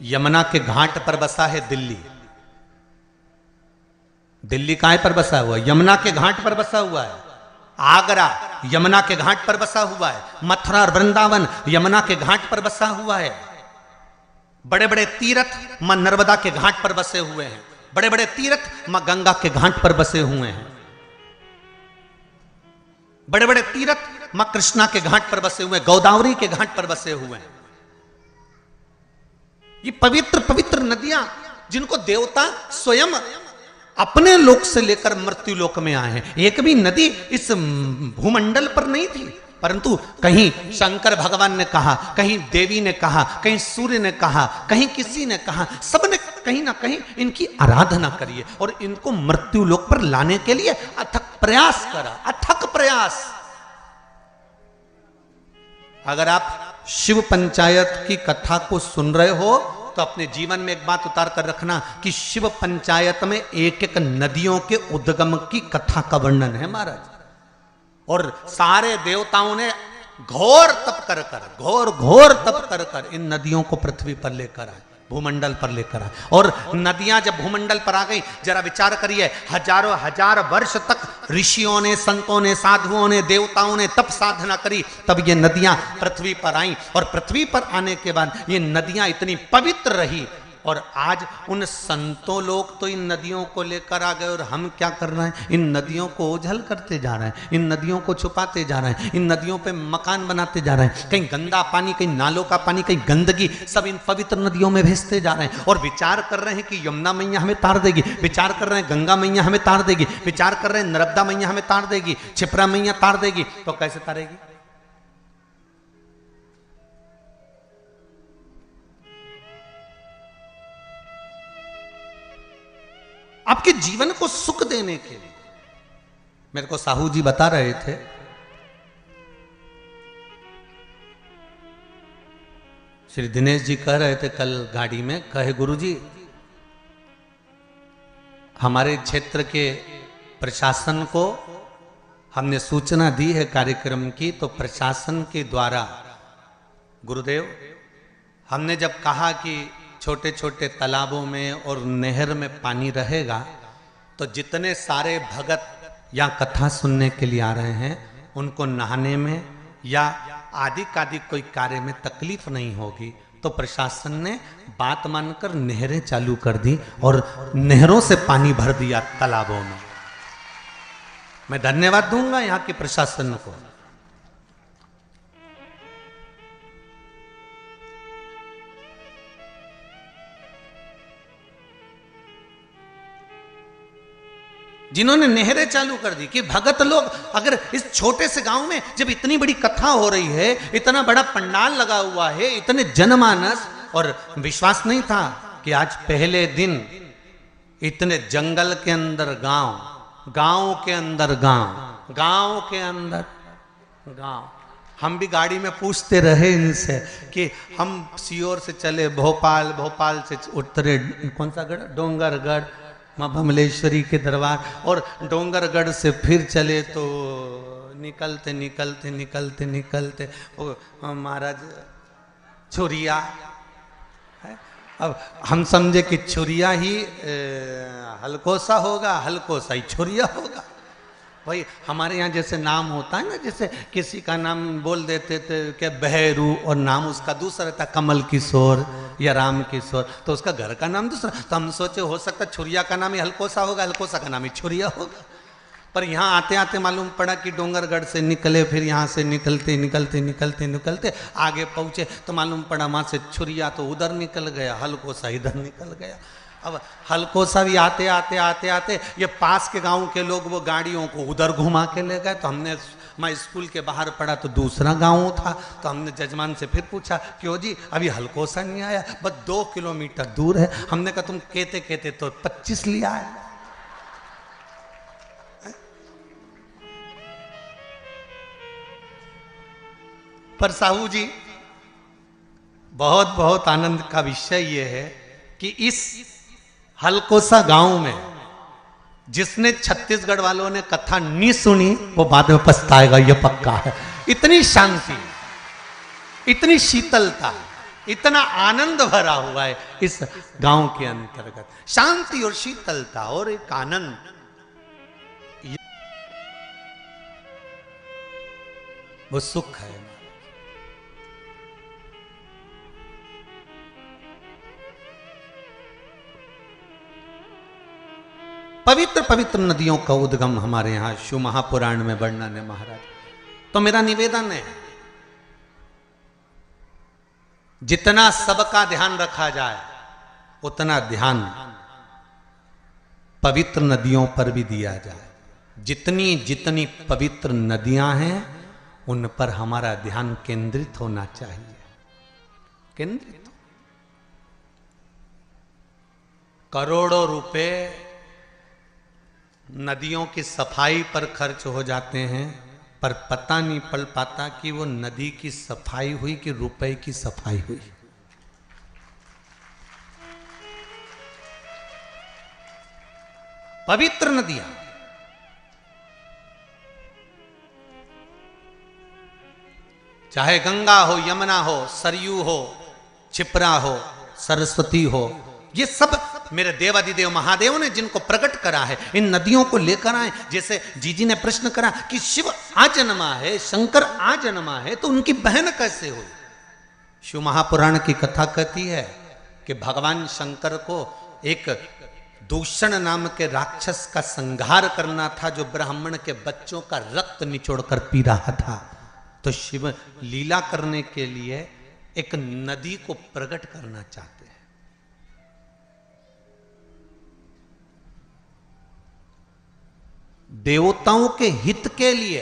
यमुना के घाट पर बसा है दिल्ली। दिल्ली कहां पर बसा हुआ है? यमुना के घाट पर बसा हुआ है। आगरा यमुना के घाट पर बसा हुआ है। मथुरा और वृंदावन यमुना के घाट पर बसा हुआ है। बड़े बड़े तीर्थ मां नर्मदा के घाट पर बसे हुए हैं। बड़े बड़े तीर्थ मां गंगा के घाट पर बसे हुए हैं। बड़े बड़े तीर्थ मां कृष्णा के घाट पर बसे हुए, गोदावरी के घाट पर बसे हुए हैं। ये पवित्र पवित्र नदियां जिनको देवता स्वयं अपने लोक से लेकर मृत्यु लोक में आए हैं। एक भी नदी इस भूमंडल पर नहीं थी, परंतु कहीं शंकर भगवान ने कहा, कहीं देवी ने कहा, कहीं सूर्य ने कहा, कहीं किसी ने कहा, सबने कहीं ना कहीं इनकी आराधना करिए और इनको मृत्यु लोक पर लाने के लिए अथक प्रयास करा, अथक प्रयास। अगर आप शिव पंचायत की कथा को सुन रहे हो तो अपने जीवन में एक बात उतार कर रखना कि शिव पंचायत में एक एक नदियों के उद्गम की कथा का वर्णन है महाराज। और सारे देवताओं ने घोर तप कर कर, घोर तप कर कर इन नदियों को पृथ्वी पर लेकर आए, भूमंडल पर लेकर आए। और नदियां जब भूमंडल पर आ गई, जरा विचार करिए, हजारों हजार वर्ष तक ऋषियों ने, संतों ने, साधुओं ने, देवताओं ने तप साधना करी, तब ये नदियां पृथ्वी पर आई। और पृथ्वी पर आने के बाद ये नदियां इतनी पवित्र रही। और आज उन संतों लोग तो इन नदियों को लेकर आ गए और हम क्या कर रहे हैं? इन नदियों को ओझल करते जा रहे हैं, इन नदियों को छुपाते जा रहे हैं, इन नदियों पे मकान बनाते जा रहे हैं। कहीं गंदा पानी, कहीं नालों का पानी, कहीं गंदगी सब इन पवित्र नदियों में भेजते जा रहे हैं। और विचार कर रहे हैं कि यमुना मैया हमें तार देगी, विचार कर रहे हैं गंगा मैया हमें तार देगी, विचार कर रहे हैं नर्मदा मैया हमें तार देगी, क्षिप्रा मैया तार देगी। तो कैसे तारेगी? आपके जीवन को सुख देने के लिए। मेरे को साहू जी बता रहे थे, श्री दिनेश जी कह रहे थे कल गाड़ी में, कहे गुरुजी हमारे क्षेत्र के प्रशासन को हमने सूचना दी है कार्यक्रम की, तो प्रशासन के द्वारा गुरुदेव हमने जब कहा कि छोटे छोटे तालाबों में और नहर में पानी रहेगा तो जितने सारे भगत या कथा सुनने के लिए आ रहे हैं उनको नहाने में या आदि कादि कोई कार्य में तकलीफ नहीं होगी। तो प्रशासन ने बात मानकर नहरें चालू कर दी और नहरों से पानी भर दिया तालाबों में। मैं धन्यवाद दूंगा यहाँ के प्रशासन को। जिन्होंने नहरें चालू कर दी कि भगत लोग, अगर इस छोटे से गांव में जब इतनी बड़ी कथा हो रही है, इतना बड़ा पंडाल लगा हुआ है, इतने जनमानस, और विश्वास नहीं था कि आज पहले दिन इतने जंगल के अंदर गांव, गांव के अंदर गांव, गांव के अंदर गांव। हम भी गाड़ी में पूछते रहे इनसे कि हम सीहोर से चले भोपाल, भोपाल से उतरे कौन सा गढ़, डोंगरगढ़, माँ बमलेश्वरी के दरबार, और डोंगरगढ़ से फिर चले तो निकलते निकलते निकलते निकलते महाराज छुरिया है। अब हम समझे कि छुरिया ही हलकोसा होगा, हलकोसा ही छुरिया होगा। भाई हमारे यहाँ जैसे नाम होता है ना, जैसे किसी का नाम बोल देते थे क्या बहरू और नाम उसका दूसरा था, कमल किशोर या राम किशोर, तो उसका घर का नाम दूसरा। तो हम सोचे हो सकता छुरिया का नाम ही हलकोसा होगा, हलकोसा का नाम ही छुरिया होगा। पर यहाँ आते आते मालूम पड़ा कि डोंगरगढ़ से निकले, फिर यहाँ से निकलते निकलते निकलते निकलते आगे पहुँचे तो मालूम पड़ा वहाँ से छुरिया तो उधर निकल गया, हलकोसा इधर निकल गया। अब हलकोसा भी आते आते आते आते ये पास के गांव के लोग वो गाड़ियों को उधर घुमा के ले गए। तो हमने मैं स्कूल के बाहर पढ़ा तो दूसरा गांव था, तो हमने जजमान से फिर पूछा क्यों जी अभी हलकोसा नहीं आया, बस 2 किलोमीटर दूर है। हमने कहा तुम कहते कहते तो 25 लिया है। पर साहू जी बहुत बहुत आनंद का विषय यह है कि इस हलकोसा गांव में जिसने छत्तीसगढ़ वालों ने कथा नहीं सुनी वो बाद में पछताएगा, ये पक्का है। इतनी शांति, इतनी शीतलता, इतना आनंद भरा हुआ है इस गांव के अंतर्गत। शांति और शीतलता और एक आनंद, वो सुख है। पवित्र पवित्र नदियों का उद्गम हमारे यहां शिव महापुराण में वर्णन है महाराज। तो मेरा निवेदन है जितना सबका ध्यान रखा जाए उतना ध्यान पवित्र नदियों पर भी दिया जाए। जितनी जितनी पवित्र नदियां हैं उन पर हमारा ध्यान केंद्रित होना चाहिए। केंद्रित। करोड़ों रुपए नदियों की सफाई पर खर्च हो जाते हैं, पर पता नहीं पड़ पाता कि वो नदी की सफाई हुई कि रुपए की सफाई हुई। पवित्र नदियां, चाहे गंगा हो, यमुना हो, सरयू हो, क्षिप्रा हो, सरस्वती हो, ये सब मेरे देवादिदेव महादेव ने जिनको प्रकट करा है, इन नदियों को लेकर आए। जैसे जीजी ने प्रश्न करा कि शिव आजन्मा है, शंकर आजन्मा है, तो उनकी बहन कैसे हुई? शिव महापुराण की कथा कहती है कि भगवान शंकर को एक दूषण नाम के राक्षस का संहार करना था जो ब्राह्मण के बच्चों का रक्त निचोड़कर पी रहा था। तो शिव लीला करने के लिए एक नदी को प्रकट करना चाहते हैं। देवताओं के हित के लिए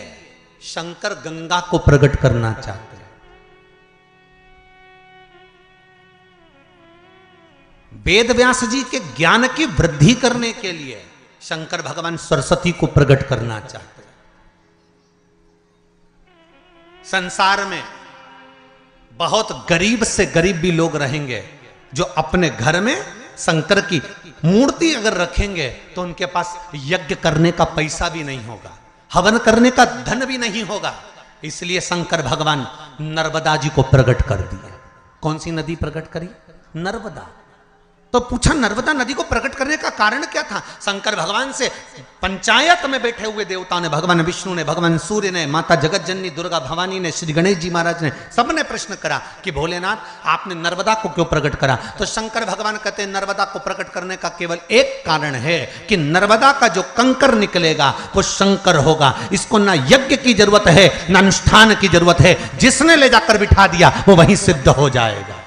शंकर गंगा को प्रकट करना चाहते हैं। वेद व्यास जी के ज्ञान की वृद्धि करने के लिए शंकर भगवान सरस्वती को प्रकट करना चाहते हैं। संसार में बहुत गरीब से गरीब भी लोग रहेंगे जो अपने घर में शंकर की मूर्ति अगर रखेंगे तो उनके पास यज्ञ करने का पैसा भी नहीं होगा, हवन करने का धन भी नहीं होगा। इसलिए शंकर भगवान नर्मदा जी को प्रकट कर दिया। कौन सी नदी प्रकट करी? नर्मदा। तो पूछा नर्मदा नदी को प्रकट करने का कारण क्या था? शंकर भगवान से पंचायत में बैठे हुए देवताओं ने, भगवान विष्णु ने, भगवान सूर्य ने, माता जगत जननी दुर्गा भवानी ने, श्री गणेश जी महाराज ने, सबने प्रश्न करा कि भोलेनाथ आपने नर्मदा को क्यों प्रकट करा? तो शंकर भगवान कहते हैं नर्मदा को प्रकट करने का केवल एक कारण है कि नर्मदा का जो कंकर निकलेगा वो शंकर होगा। इसको ना यज्ञ की जरूरत है ना अनुष्ठान की जरूरत है। जिसने ले जाकर बिठा दिया वो वहीं सिद्ध हो जाएगा,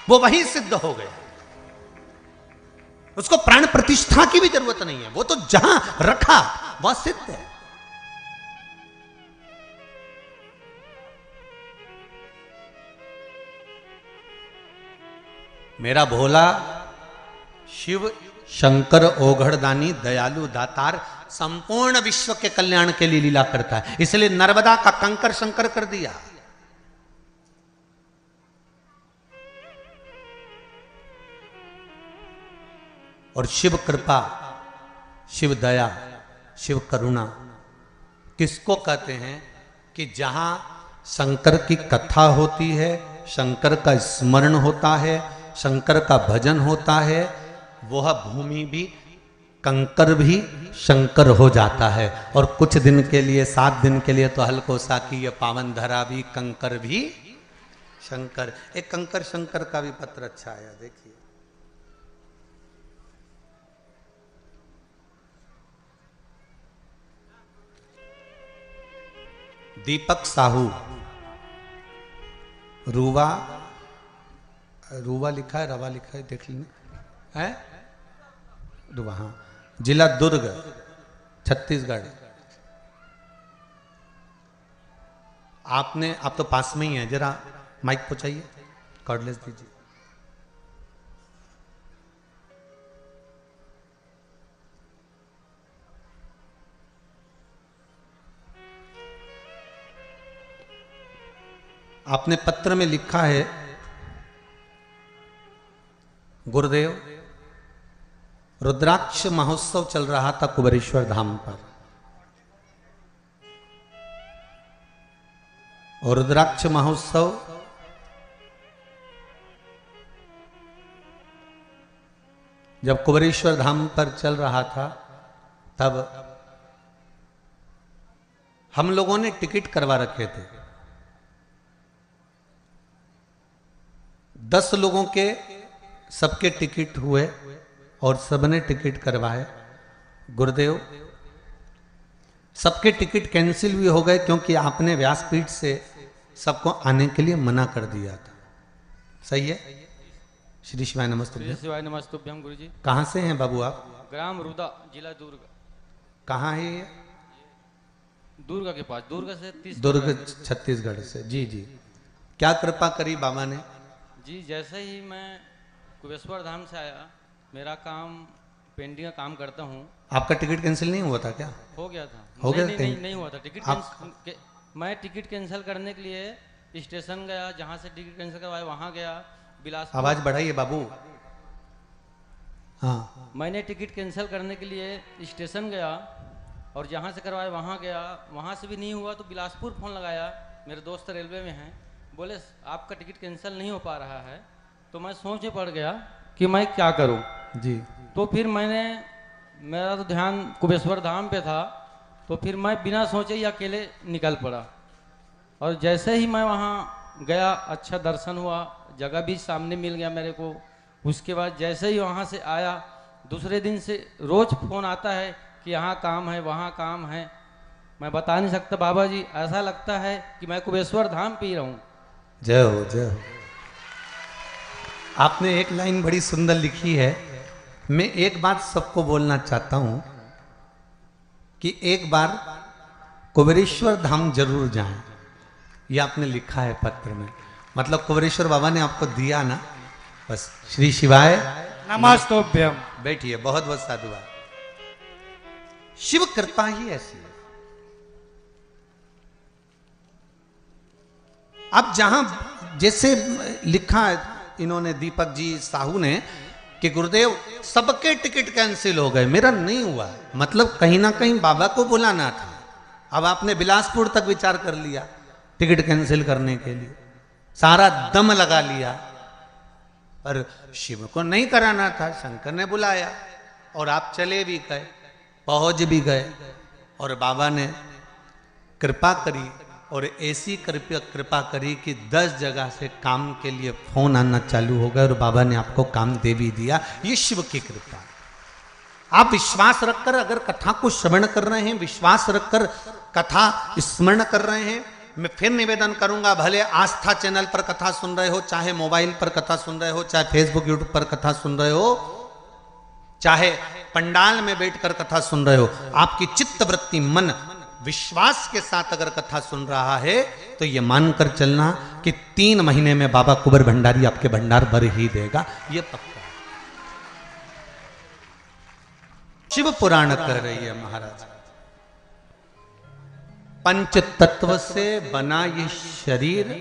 वो वहीं सिद्ध हो गया। उसको प्राण प्रतिष्ठा की भी जरूरत नहीं है, वो तो जहां रखा वह सिद्ध है। मेरा भोला शिव शंकर ओघड़दानी दयालु दातार संपूर्ण विश्व के कल्याण के लिए लीला करता है। इसलिए नर्मदा का कंकर शंकर कर दिया। और शिव कृपा, शिव दया, शिव करुणा किसको कहते हैं? कि जहां शंकर की कथा होती है, शंकर का स्मरण होता है, शंकर का भजन होता है, वह भूमि भी, कंकर भी शंकर हो जाता है। और कुछ दिन के लिए, 7 दिन के लिए तो हलकोसा की ये पावन धरा भी, कंकर भी शंकर। एक कंकर शंकर का भी पत्र अच्छा आया, देखिए। दीपक साहू, रूवा, रूवा लिखा है, रवा लिखा है, देख लेना है, रूवा, हाँ, जिला दुर्ग, छत्तीसगढ़। आपने, आप तो पास में ही हैं, जरा माइक पहुंचाइए, कॉर्डलेस दीजिए। आपने पत्र में लिखा है, गुरुदेव रुद्राक्ष महोत्सव चल रहा था कुबेरेश्वर धाम पर, और रुद्राक्ष महोत्सव जब कुबेरेश्वर धाम पर चल रहा था तब हम लोगों ने टिकट करवा रखे थे। 10 लोगों के सबके टिकट हुए और सबने टिकट करवाए। गुरुदेव सबके टिकट कैंसिल भी हो गए क्योंकि आपने व्यासपीठ से सबको आने के लिए मना कर दिया था। सही है? श्री शिवाय नमस्तुभ्यम। श्री शिवाय नमस्तुभ्यम गुरुजी। कहाँ से हैं बाबू आप? ग्राम रुदा, जिला दुर्ग। कहाँ है ये? दुर्ग के पास, दुर्ग से 30 दुर्ग छत्तीसगढ़ से। जी जी, क्या कृपा करी बाबा ने? जी, जैसे ही मैं कुबेश्वर धाम से आया, मेरा काम पेंटिंग का काम करता हूँ। आपका टिकट कैंसिल नहीं हुआ था क्या? हो गया था। हो गया? नहीं हुआ था टिकट। मैं टिकट कैंसिल करने के लिए स्टेशन गया, जहाँ से टिकट कैंसिल करवाया वहाँ गया, बिलासपुर। आवाज बढ़ाइए बाबू। हाँ, मैंने टिकट कैंसिल करने के लिए स्टेशन गया और जहाँ से करवाया वहाँ गया, वहाँ से भी नहीं हुआ तो बिलासपुर फ़ोन लगाया। मेरे दोस्त रेलवे में हैं, बोले आपका टिकट कैंसिल नहीं हो पा रहा है। तो मैं सोच में पड़ गया कि मैं क्या करूं जी। तो फिर मेरा तो ध्यान कुबेश्वर धाम पे था, तो फिर मैं बिना सोचे ही अकेले निकल पड़ा। और जैसे ही मैं वहाँ गया, अच्छा दर्शन हुआ, जगह भी सामने मिल गया मेरे को। उसके बाद जैसे ही वहाँ से आया, दूसरे दिन से रोज़ फ़ोन आता है कि यहाँ काम है, वहाँ काम है। मैं बता नहीं सकता बाबा जी, ऐसा लगता है कि मैं कुबेश्वर धाम पे ही रहूँ। जय हो, जय हो। आपने एक लाइन बड़ी सुंदर लिखी है। मैं एक बात सबको बोलना चाहता हूं कि एक बार कुबेरेश्वर धाम जरूर जाएं। ये आपने लिखा है पत्र में, मतलब कुबेरेश्वर बाबा ने आपको दिया ना। बस श्री शिवाय नमस्तुभ्यम। बैठिए, बहुत बहुत साधुवाद। शिव कृपा ही ऐसी है। अब जहां जैसे लिखा है इन्होंने, दीपक जी साहू ने, कि गुरुदेव सबके टिकट कैंसिल हो गए, मेरा नहीं हुआ। मतलब कहीं ना कहीं बाबा को बुलाना था। अब आपने बिलासपुर तक विचार कर लिया टिकट कैंसिल करने के लिए, सारा दम लगा लिया, पर शिव को नहीं कराना था। शंकर ने बुलाया और आप चले भी गए, पहुंच भी गए, और बाबा ने कृपा करी, और ऐसी कृपा करी कि 10 जगह से काम के लिए फोन आना चालू हो गया और बाबा ने आपको काम दे भी दिया। ये शिव की कृपा। आप विश्वास रखकर अगर कथा को श्रवण कर रहे हैं, विश्वास रखकर कथा स्मरण कर रहे हैं, मैं फिर निवेदन करूंगा, भले आस्था चैनल पर कथा सुन रहे हो, चाहे मोबाइल पर कथा सुन रहे हो, चाहे फेसबुक यूट्यूब पर कथा सुन रहे हो, चाहे पंडाल में बैठकर कथा सुन रहे हो, आपकी चित्त वृत्ति मन विश्वास के साथ अगर कथा सुन रहा है तो ये मानकर चलना कि 3 महीने में बाबा कुंवर भंडारी आपके भंडार भर ही देगा। ये पक्का। शिव पुराण कह रही है महाराज, पंच तत्व से बना ये शरीर,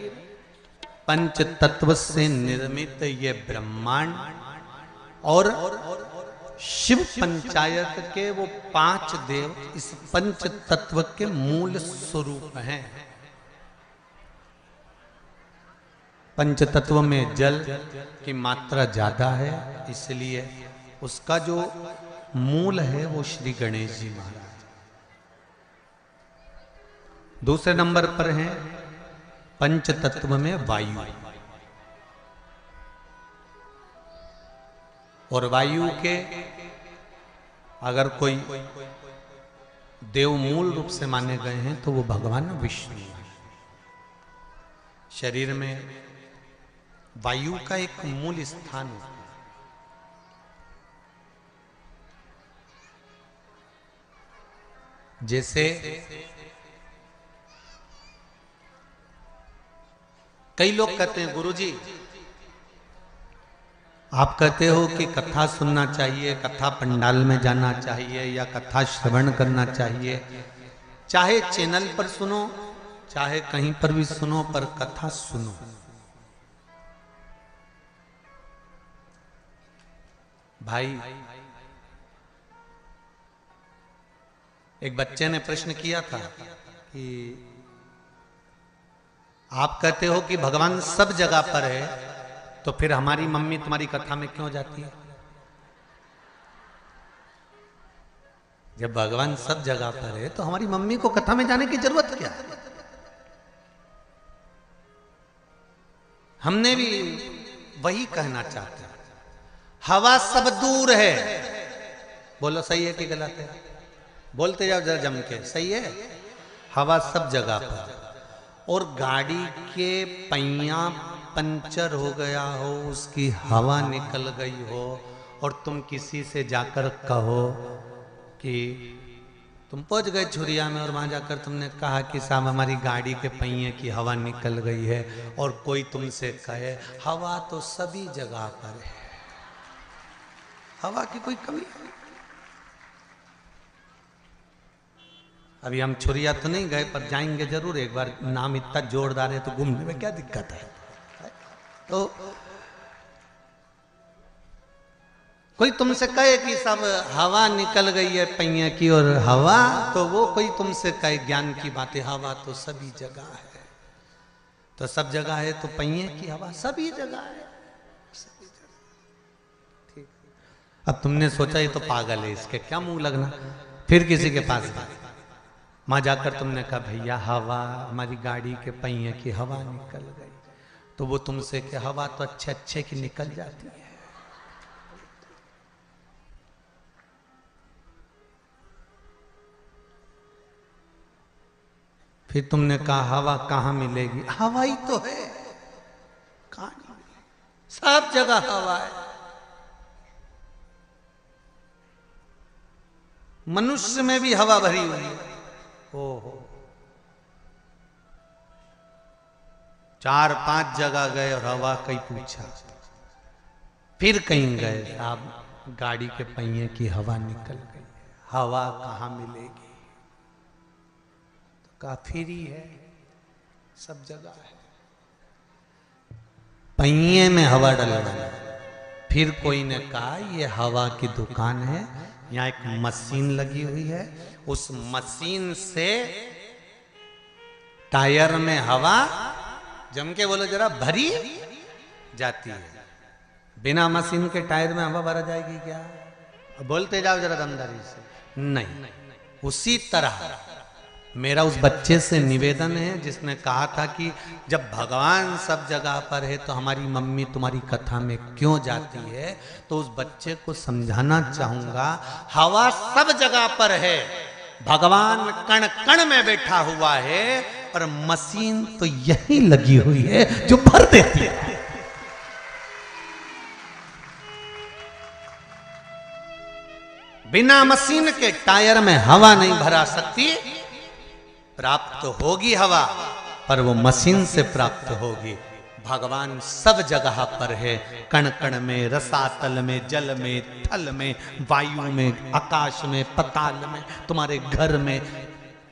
पंच तत्व से निर्मित ये ब्रह्मांड, और शिव पंचायत के वो 5 देव इस पंच तत्व के मूल स्वरूप हैं। पंच तत्व में जल की मात्रा ज्यादा है, इसलिए उसका जो मूल है वो श्री गणेश जी महाराज। दूसरे नंबर पर हैं पंच तत्व में वायु, और वायु के अगर कोई देव मूल रूप से माने गए हैं तो वो भगवान विष्णु है। शरीर में वायु का एक मूल स्थान होता है। जैसे कई लोग कहते हैं गुरुजी आप कहते हो कि कथा सुनना चाहिए, कथा पंडाल में जाना चाहिए या कथा श्रवण करना चाहिए, चाहे चैनल पर सुनो चाहे कहीं पर भी सुनो, पर कथा सुनो। भाई एक बच्चे ने प्रश्न किया था कि आप कहते हो कि भगवान सब जगह पर है, तो फिर हमारी मम्मी तुम्हारी कथा में क्यों जाती है? जब भगवान सब जगह पर है तो हमारी मम्मी को कथा में जाने की जरूरत क्या है? हमने भी वही कहना चाहते हैं। हवा सब दूर है, बोलो सही है कि गलत है? बोलते जाओ जरा जम के, सही है। हवा सब जगह पर, और गाड़ी के पहिया पंचर हो गया हो, उसकी हवा निकल गई हो, और तुम किसी से जाकर कहो कि तुम पहुंच गए छुरिया में और वहां जाकर तुमने कहा कि साहब हमारी गाड़ी के पहिए की हवा निकल गई है, और कोई तुमसे कहे हवा तो सभी जगह पर है, हवा की कोई कमी नहीं। अभी हम छुरिया तो नहीं गए, पर जाएंगे जरूर एक बार। नाम इतना जोरदार है तो घूमने में क्या दिक्कत है? तो कोई तुमसे कहे कि सब हवा निकल गई है पहिए की, और हवा तो वो कोई तुमसे कहे ज्ञान की बातें, हवा तो सभी जगह है। तो सब जगह है तो पहिए की हवा सभी जगह है, सभी जगह। ठीक। अब तुमने सोचा ये तो पागल है, इसके क्या मुंह लगना। फिर किसी के पास गए, वहां जाकर तुमने कहा भैया हवा हमारी गाड़ी के पहिए की हवा निकल गई, तो वो तुमसे कि हवा तो अच्छे अच्छे की निकल जाती है। फिर तुमने कहा हवा कहां मिलेगी? हवा ही तो है, कहां नहीं मिलेगी, सब जगह हवा है। मनुष्य में भी हवा भरी हुई है। ओहो, 4-5 जगह गए और हवा कहीं पूछा, फिर कहीं गए, आप गाड़ी के पहिए की हवा निकल गई, हवा कहां मिलेगी? तो कहा फ्री है, सब जगह है, पहिए में हवा डलवाना। फिर कोई ने कहा ये हवा की दुकान है, यहाँ एक मशीन लगी हुई है, उस मशीन से टायर में हवा, जम के बोलो जरा, भरी जाती है। बिना मशीन के टायर में हवा भरा जाएगी क्या? बोलते जाओ जरा दमदारी से। नहीं। उसी तरह मेरा उस बच्चे से निवेदन है जिसने कहा था कि जब भगवान सब जगह पर है तो हमारी मम्मी तुम्हारी कथा में क्यों जाती है, तो उस बच्चे को समझाना चाहूंगा हवा सब जगह पर है, भगवान कण कण में बैठा हुआ है, और मशीन तो यही लगी हुई है जो भर देती है। बिना मशीन के टायर में हवा नहीं भरा सकती। प्राप्त होगी हवा, पर वो मशीन से प्राप्त होगी। भगवान सब जगह पर है, कण कण में, रसातल में, जल में, थल में, वायु में, आकाश में, पताल में, तुम्हारे घर में,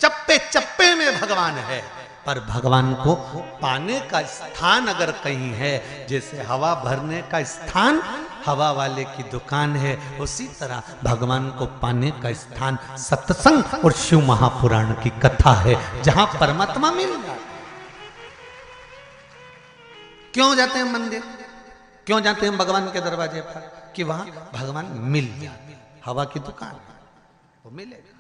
चप्पे चप्पे में भगवान है। पर भगवान को पाने का स्थान अगर कहीं है, जैसे हवा भरने का स्थान हवा वाले की दुकान है, उसी तरह भगवान को पाने का स्थान सत्संग और शिव महापुराण की कथा है, जहां परमात्मा मिल जाए। क्यों जाते हैं मंदिर, क्यों जाते हैं भगवान के दरवाजे पर? कि वहां भगवान मिल जाए। हवा की दुकान है, वो मिलेगा,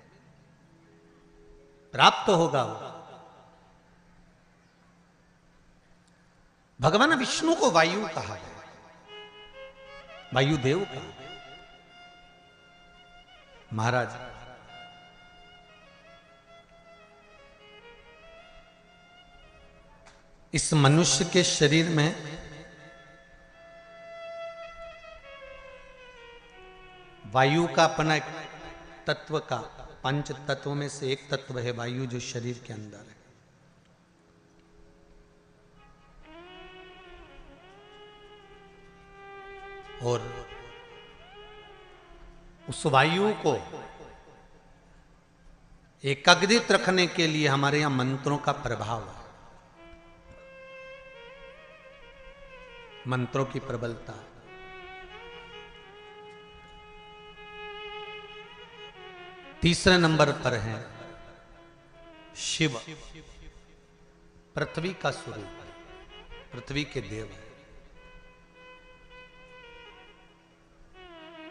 प्राप्त होगा वो। भगवान विष्णु को वायु कहा है, वायुदेव कहा है। महाराज इस मनुष्य के शरीर में वायु का अपना एक तत्व का, पंच तत्व में से एक तत्व है वायु, जो शरीर के अंदर है। और उस वायु को एकाग्रित रखने के लिए हमारे यहां मंत्रों का प्रभाव है, मंत्रों की प्रबलता। तीसरे नंबर पर है शिव, पृथ्वी का स्वरूप, पृथ्वी के देव।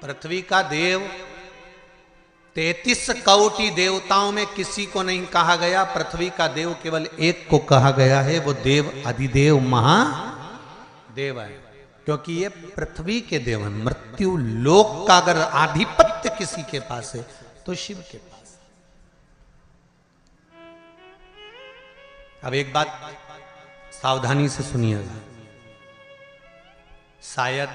पृथ्वी का देव 33 कोटि देवताओं में किसी को नहीं कहा गया, पृथ्वी का देव केवल एक को कहा गया है, वो देव अधिदेव महादेव है, क्योंकि ये पृथ्वी के देव हैं। मृत्यु लोक का अगर आधिपत्य किसी के पास है तो शिव के पास। अब एक बात सावधानी से सुनिएगा, शायद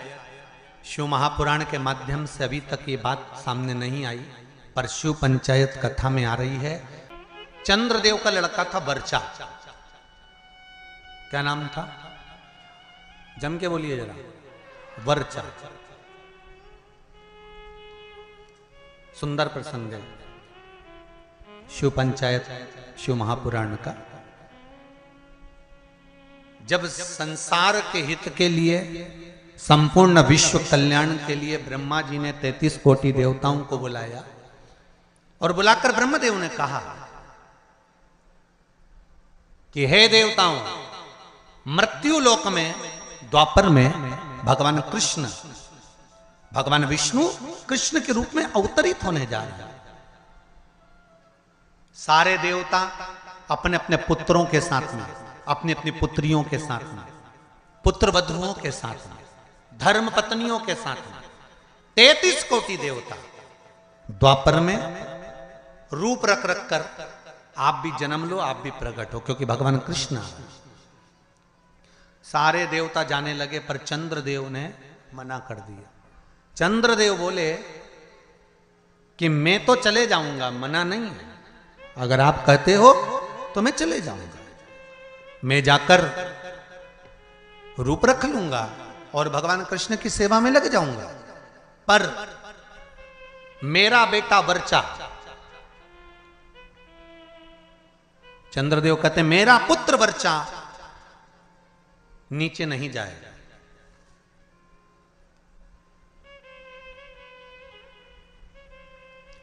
शिव महापुराण के माध्यम से अभी तक ये बात सामने नहीं आई, पर शिव पंचायत कथा में आ रही है। चंद्रदेव का लड़का था वर्चा, क्या नाम था? जम के बोलिए जरा, वर्चा। सुंदर प्रसंग है शिव पंचायत शिव महापुराण का। जब संसार के हित के लिए, संपूर्ण विश्व कल्याण के लिए ब्रह्मा जी ने 33 कोटि देवताओं को बुलाया और बुलाकर ब्रह्मदेव ने कहा कि हे देवताओं, मृत्यु लोक में द्वापर में भगवान कृष्ण, भगवान विष्णु कृष्ण के रूप में अवतरित होने जा रहे हैं। सारे देवता अपने अपने पुत्रों के साथ में, अपनी अपनी पुत्रियों के साथ में, पुत्र वधुओं के साथ में, धर्म पत्नियों के साथ में 33 कोटि देवता द्वापर में रूप रख रख कर आप भी जन्म लो, आप भी प्रकट हो, क्योंकि भगवान कृष्ण आ रहे। सारे देवता जाने लगे, पर चंद्रदेव ने मना कर दिया। चंद्रदेव बोले कि मैं तो चले जाऊंगा, मना नहीं है, अगर आप कहते हो तो मैं चले जाऊंगा, मैं जाकर रूप रख लूंगा और भगवान कृष्ण की सेवा में लग जाऊंगा, पर मेरा बेटा वर्चा, चंद्रदेव कहते मेरा पुत्र वर्चा नीचे नहीं जाएगा।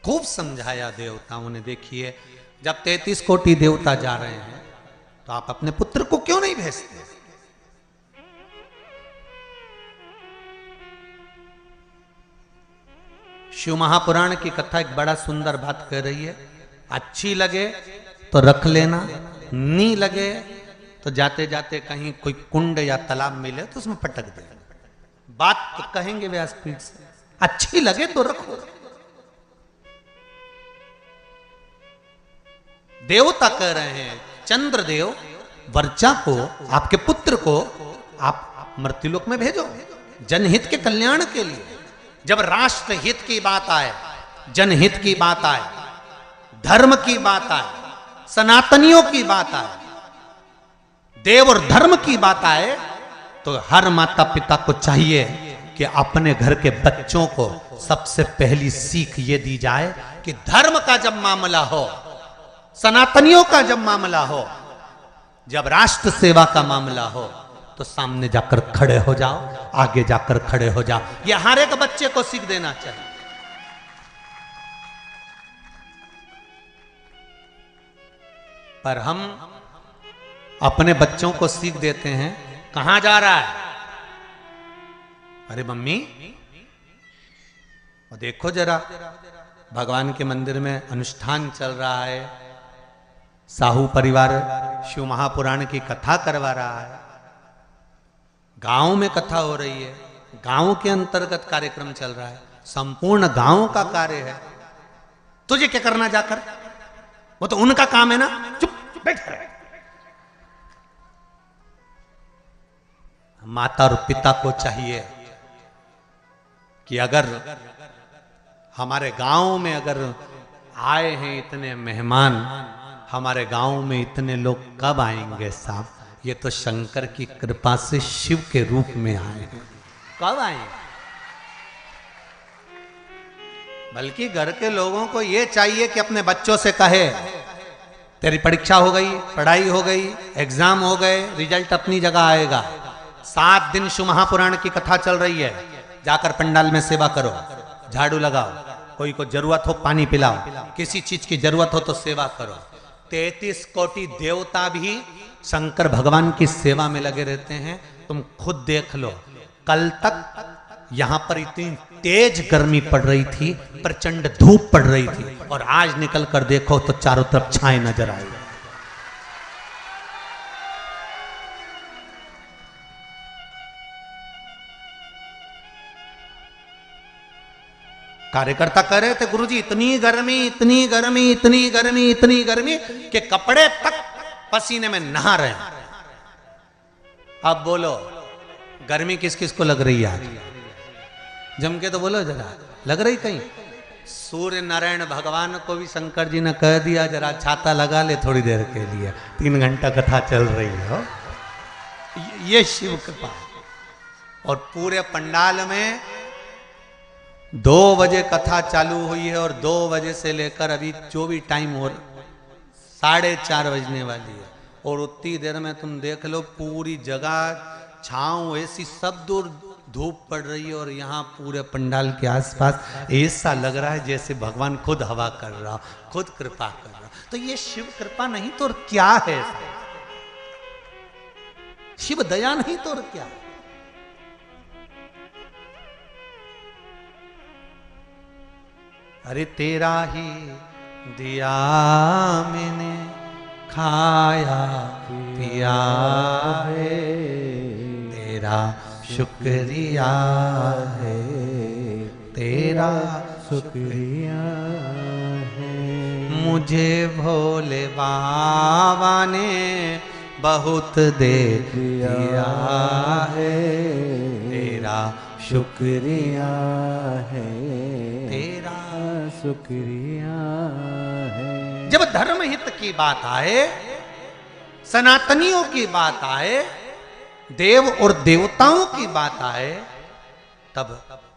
खूब समझाया देवताओं ने। देखिए, जब 33 कोटि देवता जा रहे हैं तो आप अपने पुत्र को क्यों नहीं भेजते? शिव महापुराण की कथा एक बड़ा सुंदर बात कह रही है, अच्छी लगे तो रख लेना, नहीं लगे तो जाते जाते कहीं कोई कुंड या तालाब मिले तो उसमें पटक देना। बात तो कहेंगे व्यासपीठ से, अच्छी लगे तो रखो। देवता कह रहे हैं चंद्रदेव वर्चा को, आपके पुत्र को आप मृत्युलोक में भेजो, जनहित के कल्याण के लिए। जब राष्ट्र हित की बात आए, जनहित की बात आए, धर्म की बात आए, सनातनियों की बात आए, देव और धर्म की बात आए, तो हर माता पिता को चाहिए कि अपने घर के बच्चों को सबसे पहली सीख ये दी जाए कि धर्म का जब मामला हो, सनातनियों का जब मामला हो, जब राष्ट्र सेवा का मामला हो, तो सामने जाकर खड़े हो जाओ, आगे जाकर खड़े हो जाओ। यह हर एक बच्चे को सीख देना चाहिए। पर हम अपने बच्चों को सीख देते हैं, कहां जा रहा है? अरे मम्मी, और देखो जरा, भगवान के मंदिर में अनुष्ठान चल रहा है, साहू परिवार शिव महापुराण की कथा करवा रहा है, गांव में कथा हो रही है, गांव के अंतर्गत कार्यक्रम चल रहा है, संपूर्ण गांव का कार्य है, तुझे क्या करना जाकर? वो तो उनका काम है ना, चुप बैठ रहे। माता और पिता को चाहिए कि अगर हमारे गांव में अगर आए हैं इतने मेहमान, हमारे गांव में इतने लोग कब आएंगे साहब? ये तो शंकर की कृपा से शिव के रूप में आए हैं, कब आएंगे? बल्कि घर के लोगों को यह चाहिए कि अपने बच्चों से कहे, तेरी परीक्षा हो गई, पढ़ाई हो गई, एग्जाम हो गए, रिजल्ट अपनी जगह आएगा। 7 दिन शिव महापुराण की कथा चल रही है, जाकर पंडाल में सेवा करो, झाड़ू लगाओ, कोई को जरूरत हो पानी पिलाओ, किसी चीज की जरूरत हो तो सेवा करो। 33 कोटि देवता भी शंकर भगवान की सेवा में लगे रहते हैं। तुम खुद देख लो, कल तक यहां पर इतनी तेज गर्मी पड़ रही थी, प्रचंड धूप पड़ रही थी, और आज निकल कर देखो तो चारों तरफ छाए नजर आई। कार्यकर्ता कह रहे थे, गुरुजी इतनी गर्मी, इतनी गर्मी, इतनी गर्मी, इतनी गर्मी कि कपड़े तक पसीने में नहा रहे हैं। अब बोलो, गर्मी किस किस को लग रही है आज? जम के तो बोलो जरा, लग रही कहीं? सूर्य नारायण भगवान को भी शंकर जी ने कह दिया जरा छाता लगा ले थोड़ी देर के लिए, 3 घंटा कथा चल रही है। ये शिव कृपा। और पूरे पंडाल में 2 बजे कथा चालू हुई है, और 2 बजे से लेकर अभी जो भी टाइम हो 4:30 बजने वाली है, और उतनी देर में तुम देख लो पूरी जगह छांव ऐसी, सब दूर धूप पड़ रही है, और यहाँ पूरे पंडाल के आसपास ऐसा लग रहा है जैसे भगवान खुद हवा कर रहा, खुद कृपा कर रहा। तो ये शिव कृपा नहीं तो और क्या है? शिव दया नहीं तो और क्या? अरे तेरा ही दिया मैंने खाया पिया है, तेरा शुक्रिया है, तेरा शुक्रिया है। मुझे भोले बाबा ने बहुत दे दिया है, तेरा शुक्रिया है, तेरा शुक्रिया है। जब धर्म हित की बात आए, सनातनियों की बात आए, देव और देवताओं की बात आए, तब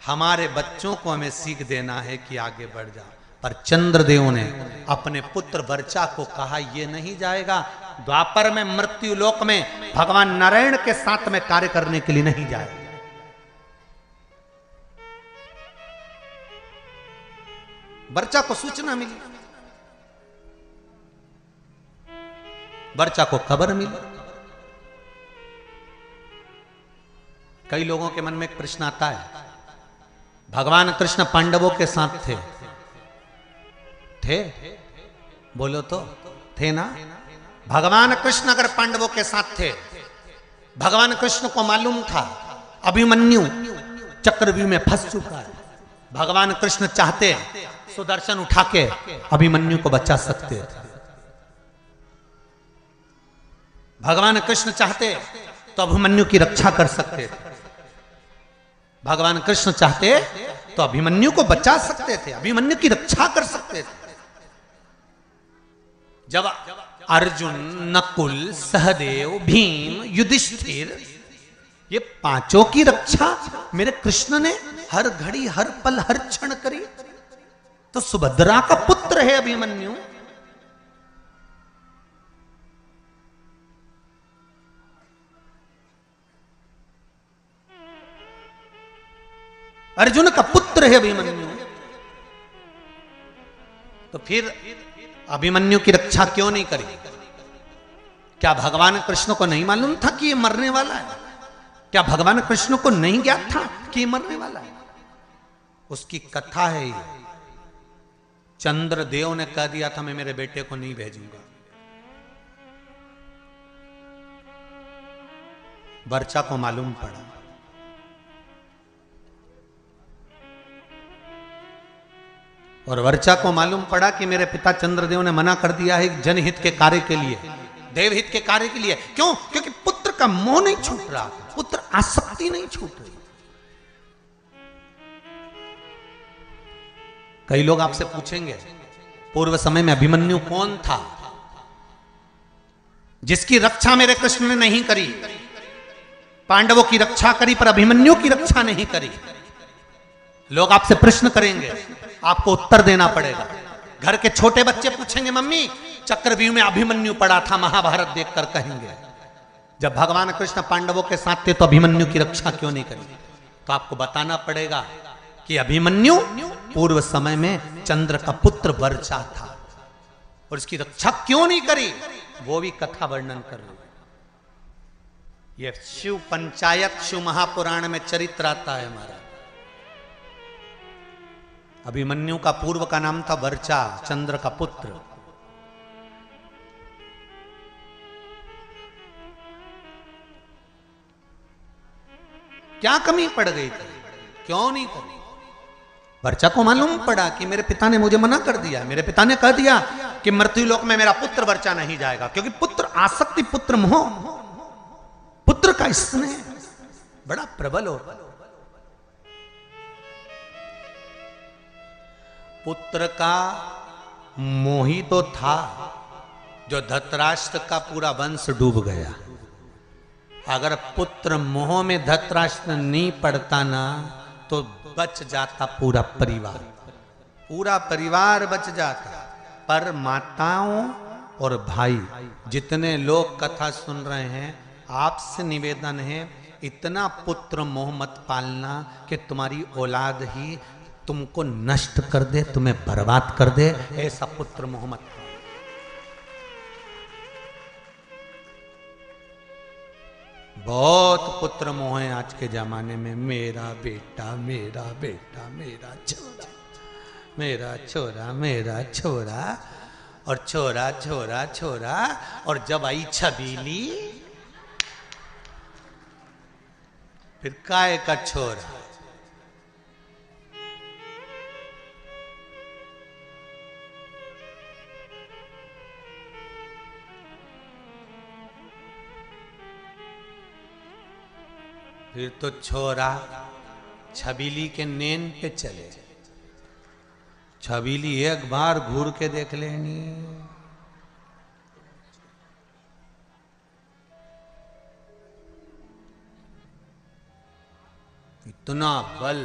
हमारे बच्चों को हमें सीख देना है कि आगे बढ़ जा। पर चंद्रदेव ने अपने पुत्र वर्चा को कहा यह नहीं जाएगा, द्वापर में मृत्यु लोक में भगवान नारायण के साथ में कार्य करने के लिए नहीं जाएगा। वर्चा को सूचना मिली, वर्चा को खबर मिली। कई लोगों के मन में एक प्रश्न आता है, भगवान कृष्ण पांडवों के साथ थे? बोलो तो, थे ना? भगवान कृष्ण अगर पांडवों के साथ थे, भगवान कृष्ण को मालूम था अभिमन्यु चक्रव्यूह में फंस चुका है, भगवान कृष्ण चाहते सुदर्शन उठा के अभिमन्यु को बचा सकते थे। भगवान कृष्ण चाहते तो अभिमन्यु की रक्षा कर सकते थे, भगवान कृष्ण चाहते तो अभिमन्यु को बचा सकते थे, अभिमन्यु की रक्षा कर सकते थे। जब अर्जुन, नकुल, सहदेव, भीम, युधिष्ठिर, ये 5 की रक्षा मेरे कृष्ण ने हर घड़ी, हर पल, हर क्षण करी, तो सुभद्रा का पुत्र है अभिमन्यु। अर्जुन का पुत्र है अभिमन्यु, तो फिर अभिमन्यु की रक्षा क्यों नहीं करी? क्या भगवान कृष्ण को नहीं मालूम था कि ये मरने वाला है? क्या भगवान कृष्ण को नहीं ज्ञात था कि ये मरने वाला है? उसकी कथा है ये। चंद्रदेव ने कह दिया था मैं मेरे बेटे को नहीं भेजूंगा। वर्चा को मालूम पड़ा, और वर्चा को मालूम पड़ा कि मेरे पिता चंद्रदेव ने मना कर दिया है जनहित के कार्य के लिए, देवहित के कार्य के लिए। क्यों? क्योंकि पुत्र का मोह नहीं छूट रहा, पुत्र आसक्ति नहीं छूट रही। कई लोग आपसे पूछेंगे पूर्व समय में अभिमन्यु कौन था जिसकी रक्षा मेरे कृष्ण ने नहीं करी? पांडवों की रक्षा करी पर अभिमन्यु की रक्षा नहीं करी। लोग आपसे प्रश्न करेंगे, आपको उत्तर देना पड़ेगा। घर के छोटे बच्चे पूछेंगे, मम्मी चक्रव्यूह में अभिमन्यु पड़ा था, महाभारत देखकर कहेंगे। जब भगवान कृष्ण पांडवों के साथ थे तो अभिमन्यु की रक्षा क्यों नहीं करी? तो आपको बताना पड़ेगा कि अभिमन्यु पूर्व समय में चंद्र का पुत्र वर्चा था और इसकी रक्षा क्यों नहीं करी, वो भी कथा वर्णन कर रहे। ये शिव पंचायत, शिव महापुराण में चरित्र आता है हमारा। अभिमन्यु का पूर्व का नाम था वर्चा, चंद्र का पुत्र। क्या कमी पड़ गई थी, क्यों नहीं करी? वर्चा को मालूम पड़ा कि मेरे पिता ने मुझे मना कर दिया, मेरे पिता ने कह दिया कि मृत्युलोक में मेरा पुत्र वर्चा नहीं जाएगा, क्योंकि पुत्र आसक्ति, पुत्र मोह, पुत्र का स्नेह बड़ा प्रबल होता। पुत्र का मोही तो था जो धृतराष्ट्र का पूरा वंश डूब गया। अगर पुत्र मोह में धृतराष्ट्र नहीं पड़ता ना तो बच जाता पूरा परिवार, पूरा परिवार बच जाता। पर माताओं और भाई, जितने लोग कथा सुन रहे हैं, आपसे निवेदन है, इतना पुत्र मोह मत पालना कि तुम्हारी औलाद ही तुमको नष्ट कर दे, तुम्हें बर्बाद कर दे। ऐसा पुत्र मोह मत पालना। बहुत पुत्र मोह है आज के जमाने में, मेरा बेटा, मेरा बेटा, मेरा छोरा, मेरा छोरा, मेरा छोरा, और छोरा छोरा छोरा। और जब आई छबीली, फिर काय का छोरा। फिर तो छोरा छबीली के नेन पे चले। छबीली एक बार घूर के देख लेनी, इतना बल।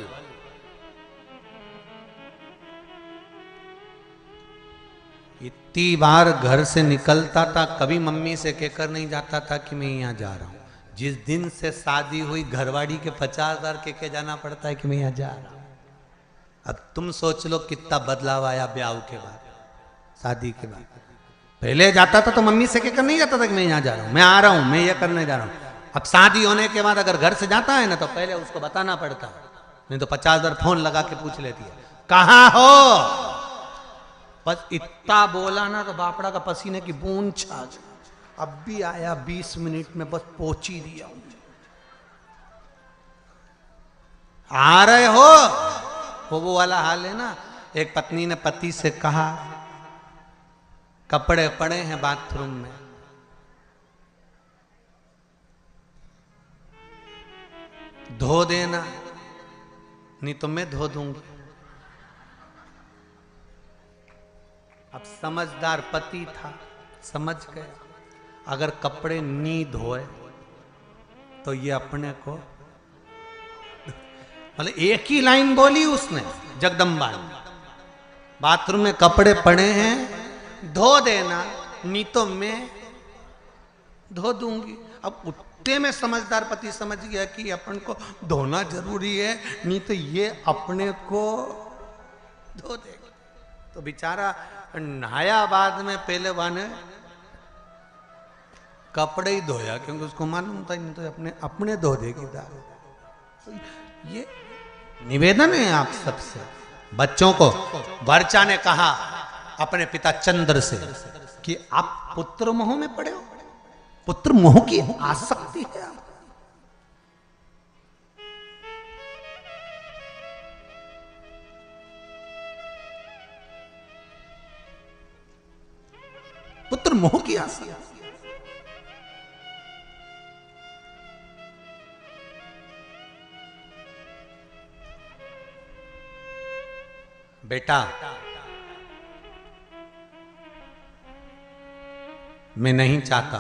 इतनी बार घर से निकलता था, कभी मम्मी से कहकर नहीं जाता था कि मैं यहाँ जा रहा हूं। जिस दिन से शादी हुई, घरवाड़ी के 50,000 के जाना पड़ता है कि मैं यहाँ जा रहा हूं। अब तुम सोच लो कितना बदलाव आया ब्याह के बाद, शादी के बाद। पहले जाता था तो मम्मी से कहकर नहीं जाता था कि मैं यहाँ जा रहा हूं, मैं आ रहा हूं, मैं ये करने जा रहा हूं। अब शादी होने के बाद अगर घर से जाता है ना तो पहले उसको बताना पड़ता है, नहीं तो 50,000 फोन लगा के पूछ लेती है, कहाँ हो। बस इतना बोला ना तो बापड़ा का पसीने की बूंद छा गई। अब भी आया 20 मिनट में, बस पहुंच ही दिया। आ रहे हो, वो वाला हाल है ना। एक पत्नी ने पति से कहा, कपड़े पड़े हैं बाथरूम में, धो देना, नहीं तो मैं धो दूंगी। अब समझदार पति था, समझ गया अगर कपड़े नहीं धोए तो ये अपने को, मतलब एक ही लाइन बोली उसने, जगदम्बा ने, बाथरूम में कपड़े पड़े हैं, धो देना, नहीं तो मैं धो दूंगी। अब उतने में समझदार पति समझ गया कि अपन को धोना जरूरी है, नहीं तो ये अपने को धो देगा। तो बेचारा नहाया बाद में, पहले वाने कपड़े ही धोया, क्योंकि उसको मालूम था नहीं तो अपने धो देगी दारू। तो ये निवेदन है आप सबसे, बच्चों को। वर्चा ने कहा अपने पिता चंद्र से कि आप पुत्र मोह में पड़े हो, पुत्र मोह की आसक्ति है आप। पुत्र मोह की आसक्ति। बेटा, मैं नहीं चाहता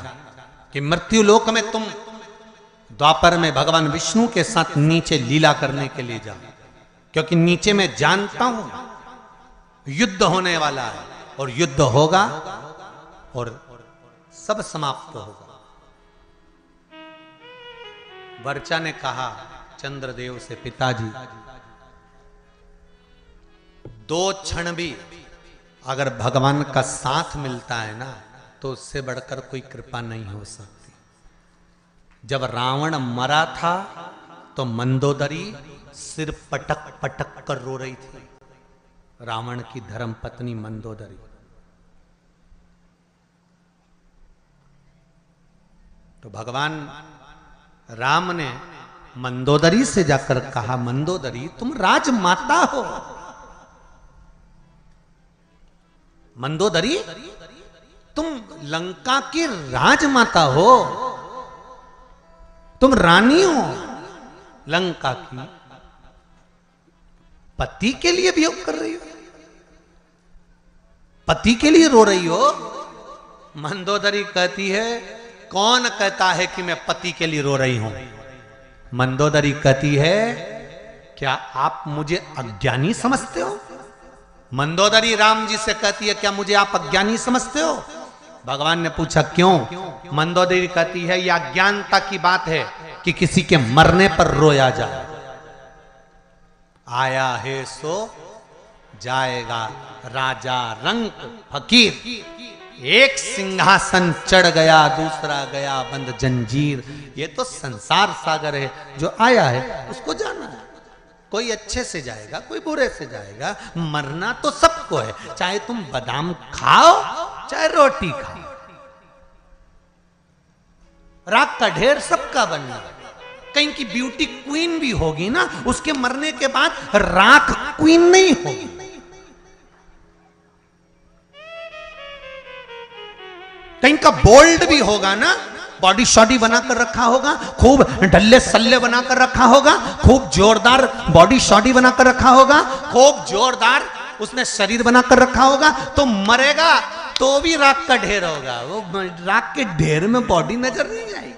कि मृत्यु लोक में तुम द्वापर में भगवान विष्णु के साथ नीचे लीला करने के लिए जाओ, क्योंकि नीचे मैं जानता हूं युद्ध होने वाला है और युद्ध होगा और सब समाप्त होगा। वर्चा ने कहा चंद्रदेव से, पिताजी दो क्षण भी अगर भगवान का साथ मिलता है ना तो उससे बढ़कर कोई कृपा नहीं हो सकती। जब रावण मरा था तो मंदोदरी सिर पटक पटक कर रो रही थी, रावण की धर्म पत्नी मंदोदरी। तो भगवान राम ने मंदोदरी से जाकर कहा, मंदोदरी तुम राजमाता हो, मंदोदरी तुम लंका की राजमाता हो, तुम रानी हो लंका की, पति के लिए वियोग कर रही हो, पति के लिए रो रही हो। मंदोदरी कहती है, कौन कहता है कि मैं पति के लिए रो रही हूं? मंदोदरी कहती है, क्या आप मुझे अज्ञानी समझते हो? मंदोदरी राम जी से कहती है, क्या मुझे आप अज्ञानी समझते हो? भगवान ने पूछा क्यों? मंदोदरी कहती है, यह अज्ञानता की बात है कि किसी के मरने पर रोया जाए। आया है सो जाएगा राजा रंक फकीर, एक सिंहासन चढ़ गया दूसरा गया बंद जंजीर। ये तो संसार सागर है, जो आया है उसको जाना है। कोई अच्छे से जाएगा, कोई बुरे से जाएगा, मरना तो सबको है, चाहे तुम बादाम खाओ चाहे रोटी खाओ। राख का ढेर सबका बनना है। कहीं की ब्यूटी क्वीन भी होगी ना, उसके मरने के बाद राख क्वीन नहीं होगी। कहीं का बोल्ड भी होगा ना, बॉडी शॉडी बनाकर रखा होगा, खूब ढल्ले सल्ले बनाकर रखा होगा, खूब जोरदार बॉडी शॉडी बनाकर रखा होगा, खूब जोरदार उसने शरीर बनाकर रखा होगा, तो मरेगा तो भी राख का ढेर होगा। वो राख के ढेर में बॉडी नजर नहीं आएगी।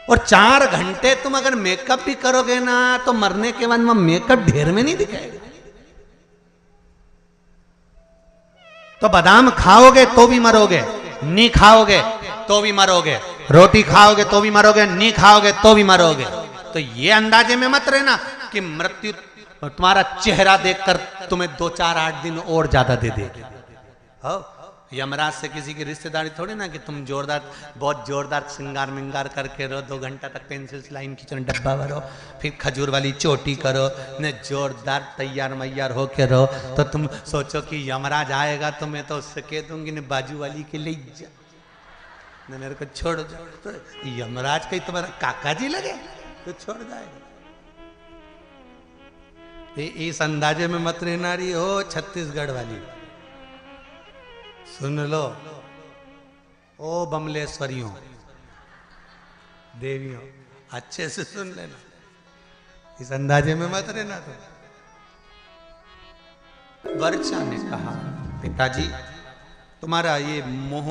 और 4 घंटे तुम अगर मेकअप भी करोगे ना तो मरने के बाद मेकअप ढेर में नहीं दिखाएगा। तो बादाम खाओगे तो भी मरोगे, नहीं खाओगे तो भी मरोगे, रोटी खाओगे तो भी मरोगे, नहीं खाओगे तो भी मरोगे। तो ये अंदाजे में मत रहना कि मृत्यु तुम्हारा चेहरा देखकर तुम्हें 2, 4, 8 दिन और ज्यादा दे देगी। यमराज से किसी की रिश्तेदारी थोड़ी ना कि तुम जोरदार, बहुत जोरदार श्रृंगार मिंगार करके रहो, 2 घंटा तक पेंसिल लाइन खींचो, डब्बा भरो, फिर खजूर वाली चोटी करो, न जोरदार तैयार मैयार होके रहो। तो तुम सोचो कि यमराज आएगा तो मैं तो उससे कह दूंगी न बाजू वाली के ले जा, न मेरे को छोड़ जाओ। तो यमराज कहीं तुम्हारा काका जी लगे तो छोड़ जाएगा। इस अंदाजे में मत रहना रही हो छत्तीसगढ़ वाली। सुन लो ओ बमलेश्वरियों देवियों, अच्छे से सुन लेना, इस अंदाजे में मत रहना। तो वर्चा ने कहा, पिताजी तुम्हारा ये मोह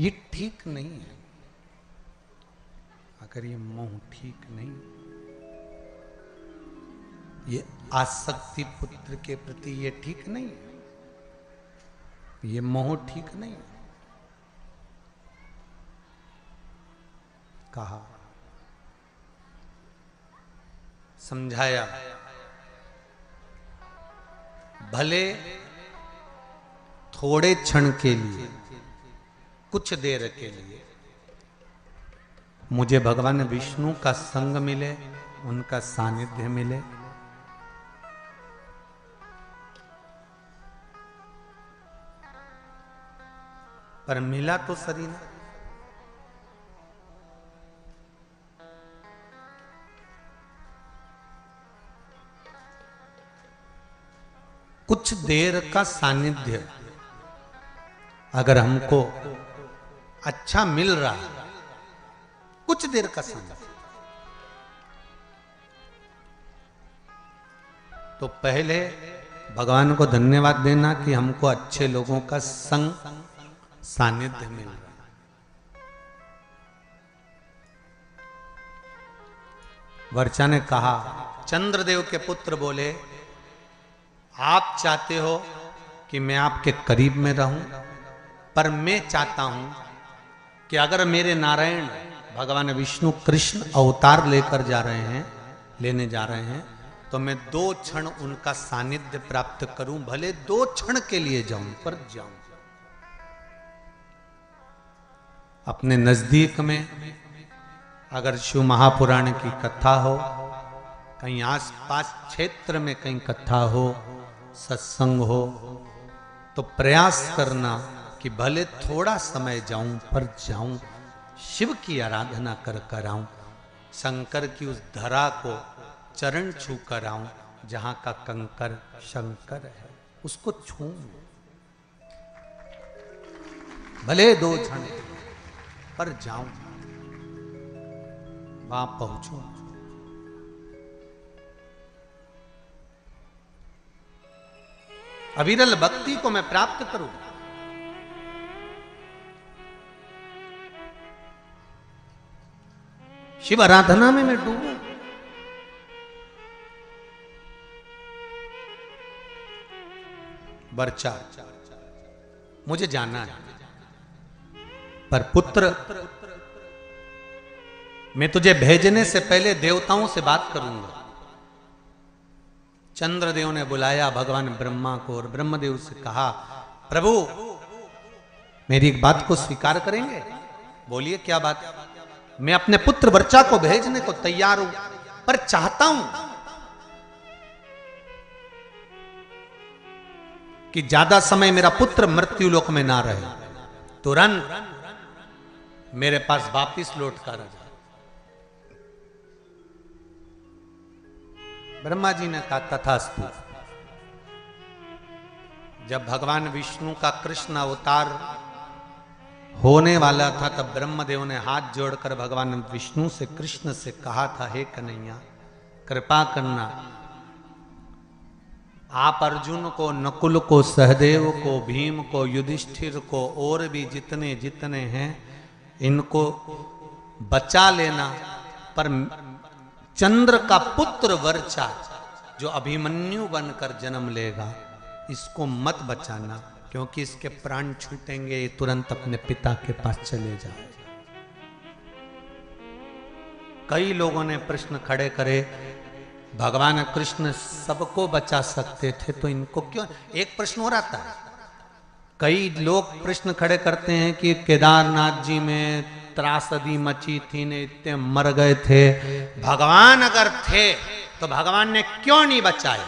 ये ठीक नहीं है। अगर ये मोह ठीक नहीं, ये आसक्ति पुत्र के प्रति ये ठीक नहीं है, ये मोह ठीक नहीं। कहा, समझाया, भले थोड़े क्षण के लिए, कुछ देर के लिए मुझे भगवान विष्णु का संग मिले, उनका सानिध्य मिले, पर मिला तो सही ना। कुछ देर का सानिध्य अगर हमको अच्छा मिल रहा है, कुछ देर का सानिध्य, तो पहले भगवान को धन्यवाद देना कि हमको अच्छे लोगों का संग सानिध्य मिल रहा है। वर्चा ने कहा, चंद्रदेव के पुत्र बोले, आप चाहते हो कि मैं आपके करीब में रहूं, पर मैं चाहता हूं कि अगर मेरे नारायण भगवान विष्णु कृष्ण अवतार लेकर लेने जा रहे हैं, तो मैं 2 क्षण उनका सानिध्य प्राप्त करूं, भले 2 क्षण के लिए जाऊं, पर जाऊं। अपने नजदीक में अगर शिव महापुराण की कथा हो, कहीं आसपास क्षेत्र में कहीं कथा हो, सत्संग हो, तो प्रयास करना कि भले थोड़ा समय जाऊं, पर जाऊं, शिव की आराधना कर आऊं, शंकर की उस धरा को चरण छू कर आऊं जहां का कंकर शंकर है, उसको छूं, भले 2 क्षण पर जाऊं, वहां पहुंचूं। अविरल भक्ति को मैं प्राप्त करूं। शिव आराधना में मैं डूबूं। वर्चा, मुझे जाना है, पर पुत्र, मैं तुझे भेजने से पहले देवताओं से बात करूंगा। चंद्रदेव ने बुलाया भगवान ब्रह्मा को और ब्रह्मदेव से कहा, प्रभु मेरी एक बात को स्वीकार करेंगे? बोलिए, क्या बात? मैं अपने पुत्र वर्चा को भेजने को तैयार हूं, पर चाहता हूं कि ज्यादा समय मेरा पुत्र मृत्यु लोक में ना रहे, तुरंत मेरे पास वापिस लौट कर आ जाए। ब्रह्मा जी ने कहा, तथास्तु। जब भगवान विष्णु का कृष्ण अवतार होने वाला था, तब ब्रह्मदेव ने हाथ जोड़कर भगवान विष्णु से, कृष्ण से कहा था, हे कन्हैया, कृपा करना, आप अर्जुन को, नकुल को, सहदेव को, भीम को, युधिष्ठिर को और भी जितने जितने हैं, इनको बचा लेना, पर चंद्र का पुत्र वर्चा जो अभिमन्यु बनकर जन्म लेगा, इसको मत बचाना, क्योंकि इसके प्राण छूटेंगे, ये तुरंत अपने पिता के पास चले जाए। कई लोगों ने प्रश्न खड़े करे, भगवान कृष्ण सबको बचा सकते थे, तो इनको क्यों? एक प्रश्न और आता है, कई लोग प्रश्न खड़े करते हैं कि केदारनाथ जी में त्रासदी मची थी, ने इतने मर गए थे, भगवान अगर थे तो भगवान ने क्यों नहीं बचाए?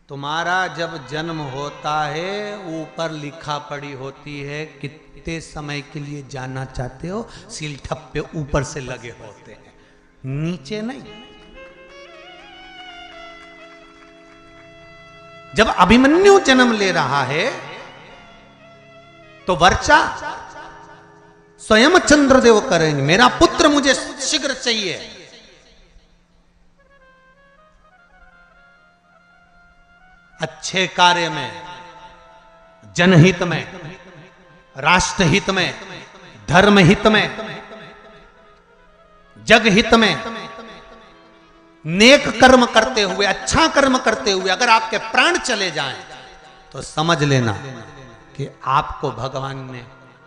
तुम्हारा जब जन्म होता है, ऊपर लिखा पड़ी होती है कितने समय के लिए जाना चाहते हो, सील ठप्पे ऊपर से लगे होते हैं, नीचे नहीं। जब अभिमन्यु जन्म ले रहा है, तो वर्चा स्वयं चंद्रदेव करेंगे, मेरा पुत्र मुझे शीघ्र चाहिए। अच्छे कार्य में, जनहित में, राष्ट्रहित में, धर्महित में, जगहित में, नेक कर्म करते हुए, अच्छा कर्म करते हुए अगर आपके प्राण चले जाएं, तो समझ लेना कि आपको भगवान ने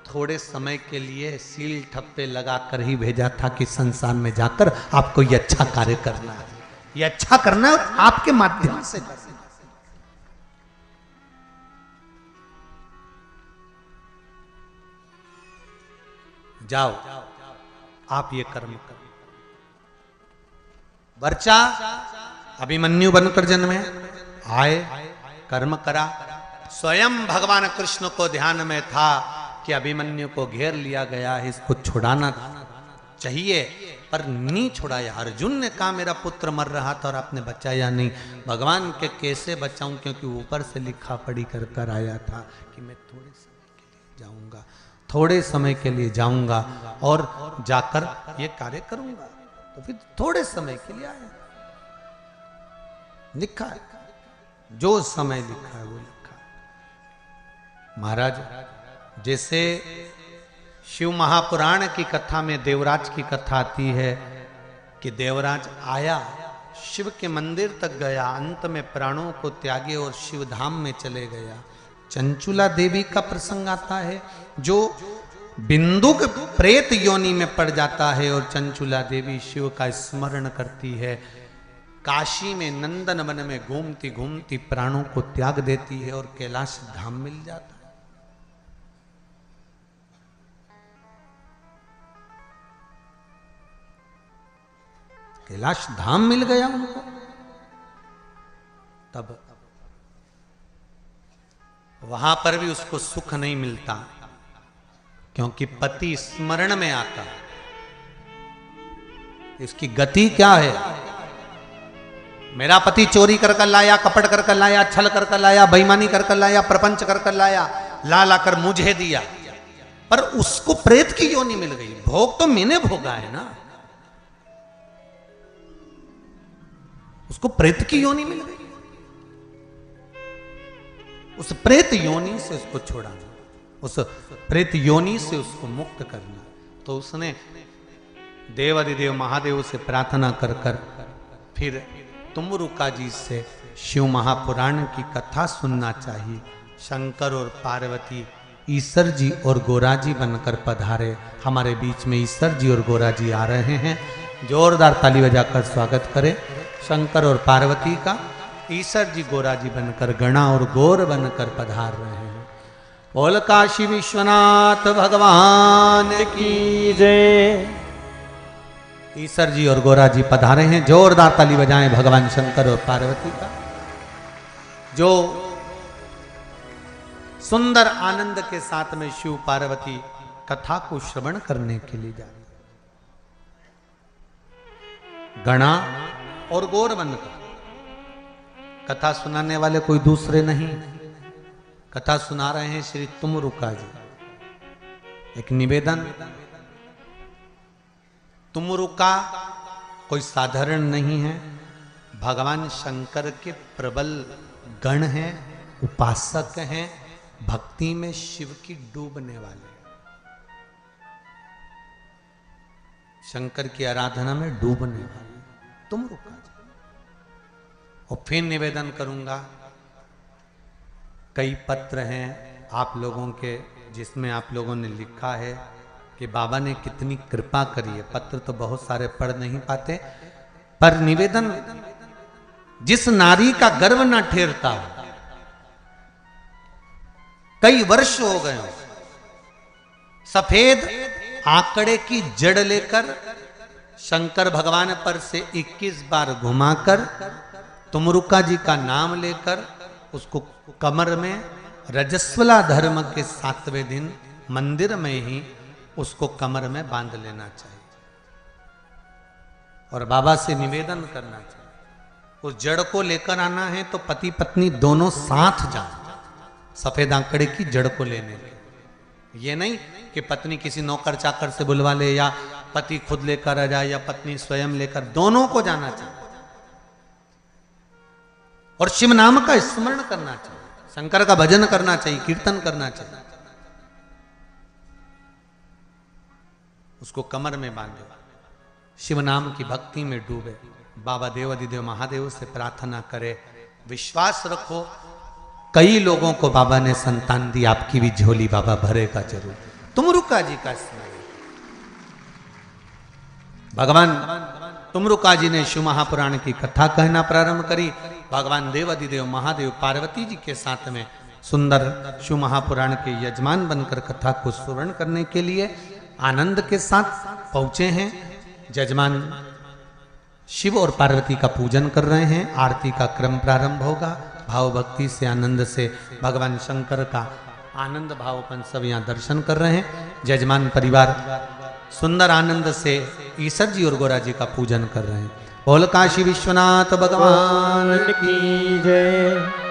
थोड़े समय के लिए सील ठप्पे लगाकर ही भेजा था कि संसार में जाकर आपको ये अच्छा कार्य करना है, ये अच्छा करना है, आपके माध्यम से करना। जाओ, आप ये कर्म करो। वर्चा अभिमन्यु बनकर जन्मे, आए, कर्म करा, स्वयं भगवान कृष्ण को ध्यान में था कि अभिमन्यु को घेर लिया गया है, इसको छुड़ाना चाहिए, पर नहीं छुड़ाया। अर्जुन ने कहा मेरा पुत्र मर रहा था और आपने बचाया नहीं। भगवान के कैसे बचाऊं, क्योंकि ऊपर से लिखा पढ़ी कर कर आया था कि मैं थोड़े समय के लिए जाऊंगा, थोड़े समय के लिए जाऊंगा और जाकर ये कार्य करूंगा। तो फिर थोड़े समय के लिए आया, लिखा है, जो समय लिखा है वो लिखा है। महाराज, जैसे शिव महापुराण की कथा में देवराज की कथा आती है कि देवराज आया, शिव के मंदिर तक गया, अंत में प्राणों को त्यागे और शिव धाम में चले गया। चंचुला देवी का प्रसंग आता है, जो बिंदु के प्रेत योनि में पड़ जाता है और चंचुला देवी शिव का स्मरण करती है। काशी में नंदन वन में घूमती घूमती प्राणों को त्याग देती है और कैलाश धाम मिल जाता है। कैलाश धाम मिल गया उनको। तब वहां पर भी उसको सुख नहीं मिलता, क्योंकि पति स्मरण में आता। इसकी गति क्या है? मेरा पति चोरी कर कर लाया, कपट कर कर लाया, छल कर कर लाया, बेईमानी कर कर लाया, प्रपंच कर कर लाया, ला ला कर मुझे दिया, पर उसको प्रेत की योनि मिल गई। भोग तो मैंने भोगा है ना, उसको प्रेत की योनि मिल गई। उस प्रेत योनि से उसको छोड़ाना, उस प्रेत योनि से उसको मुक्त करना। तो उसने देवाधिदेव महादेव से प्रार्थना कर कर फिर तुमरुका जी से शिव महापुराण की कथा सुनना चाहिए। शंकर और पार्वती ईश्वर जी और गोरा जी बनकर पधारे। हमारे बीच में ईश्वर जी और गोरा जी आ रहे हैं। जोरदार ताली बजाकर स्वागत करें शंकर और पार्वती का। ईश्वर जी गोरा जी बनकर, गणा और गौर बनकर पधार रहे हैं। बोल काशी विश्वनाथ भगवान की जय। ईश्वर जी और गोरा जी पधारे हैं। जोरदार ताली बजाएं भगवान शंकर और पार्वती का, जो सुंदर आनंद के साथ में शिव पार्वती कथा को श्रवण करने के लिए जा रहे। गणा और गौर बनकर कथा सुनाने वाले कोई दूसरे नहीं, कथा सुना रहे हैं श्री तुमरुका जी। एक निवेदन, तुमरुका कोई साधारण नहीं है, भगवान शंकर के प्रबल गण हैं, उपासक हैं, भक्ति में शिव की डूबने वाले, शंकर की आराधना में डूबने वाले तुमरुका जी। और फिर निवेदन करूंगा, कई पत्र हैं आप लोगों के जिसमें आप लोगों ने लिखा है कि बाबा ने कितनी कृपा करी है। पत्र तो बहुत सारे पढ़ नहीं पाते, पर निवेदन, जिस नारी का गर्व ना ठेरता हो, कई वर्ष हो गए हो, सफेद आंकड़े की जड़ लेकर शंकर भगवान पर से 21 बार घुमाकर तुमरुका जी का नाम लेकर उसको कमर में रजस्वला धर्म के 7वें दिन मंदिर में ही उसको कमर में बांध लेना चाहिए और बाबा से निवेदन करना चाहिए। उस जड़ को लेकर आना है तो पति पत्नी दोनों साथ जाएं, सफेद आंकड़े की जड़ को लेने के। ये नहीं कि पत्नी किसी नौकर चाकर से बुलवा ले या पति खुद लेकर आ जाए या पत्नी स्वयं लेकर, दोनों को जाना चाहिए और शिव नाम का स्मरण करना चाहिए, शंकर का भजन करना चाहिए, कीर्तन करना चाहिए। उसको कमर में बांधे, शिव नाम की भक्ति में डूबे, बाबा देवाधिदेव महादेव से प्रार्थना करे। विश्वास रखो, कई लोगों को बाबा ने संतान दी, आपकी भी झोली बाबा भरेगा जरूर। तुमरुका जी का स्मरण, भगवान तुमरुका जी ने शिव महापुराण की कथा कहना प्रारंभ करी। भगवान देवाधिदेव महादेव पार्वती जी के साथ में सुंदर शिव महापुराण के यजमान बनकर कथा को श्रवण करने के लिए आनंद के साथ पहुंचे हैं। यजमान शिव और पार्वती का पूजन कर रहे हैं। आरती का क्रम प्रारंभ होगा। भाव भक्ति से, आनंद से भगवान शंकर का आनंद भावपन सब यहाँ दर्शन कर रहे हैं। यजमान परिवार सुंदर आनंद से ईश्वर जी और गोरा जी का पूजन कर रहे हैं। बोल काशी विश्वनाथ भगवान की जय।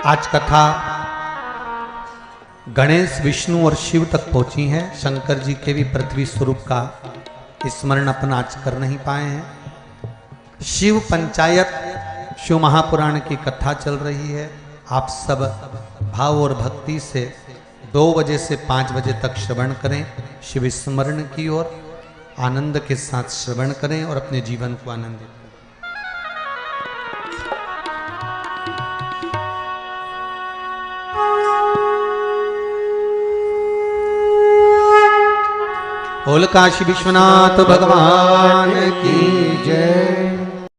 आज कथा गणेश, विष्णु और शिव तक पहुंची हैं। शंकर जी के भी पृथ्वी स्वरूप का स्मरण अपन आज कर नहीं पाए हैं। शिव पंचायत, शिव महापुराण की कथा चल रही है। आप सब भाव और भक्ति से 2 बजे से 5 बजे तक श्रवण करें। शिव स्मरण की ओर आनंद के साथ श्रवण करें और अपने जीवन को आनंदित करें। बोल काशी विश्वनाथ भगवान की जय।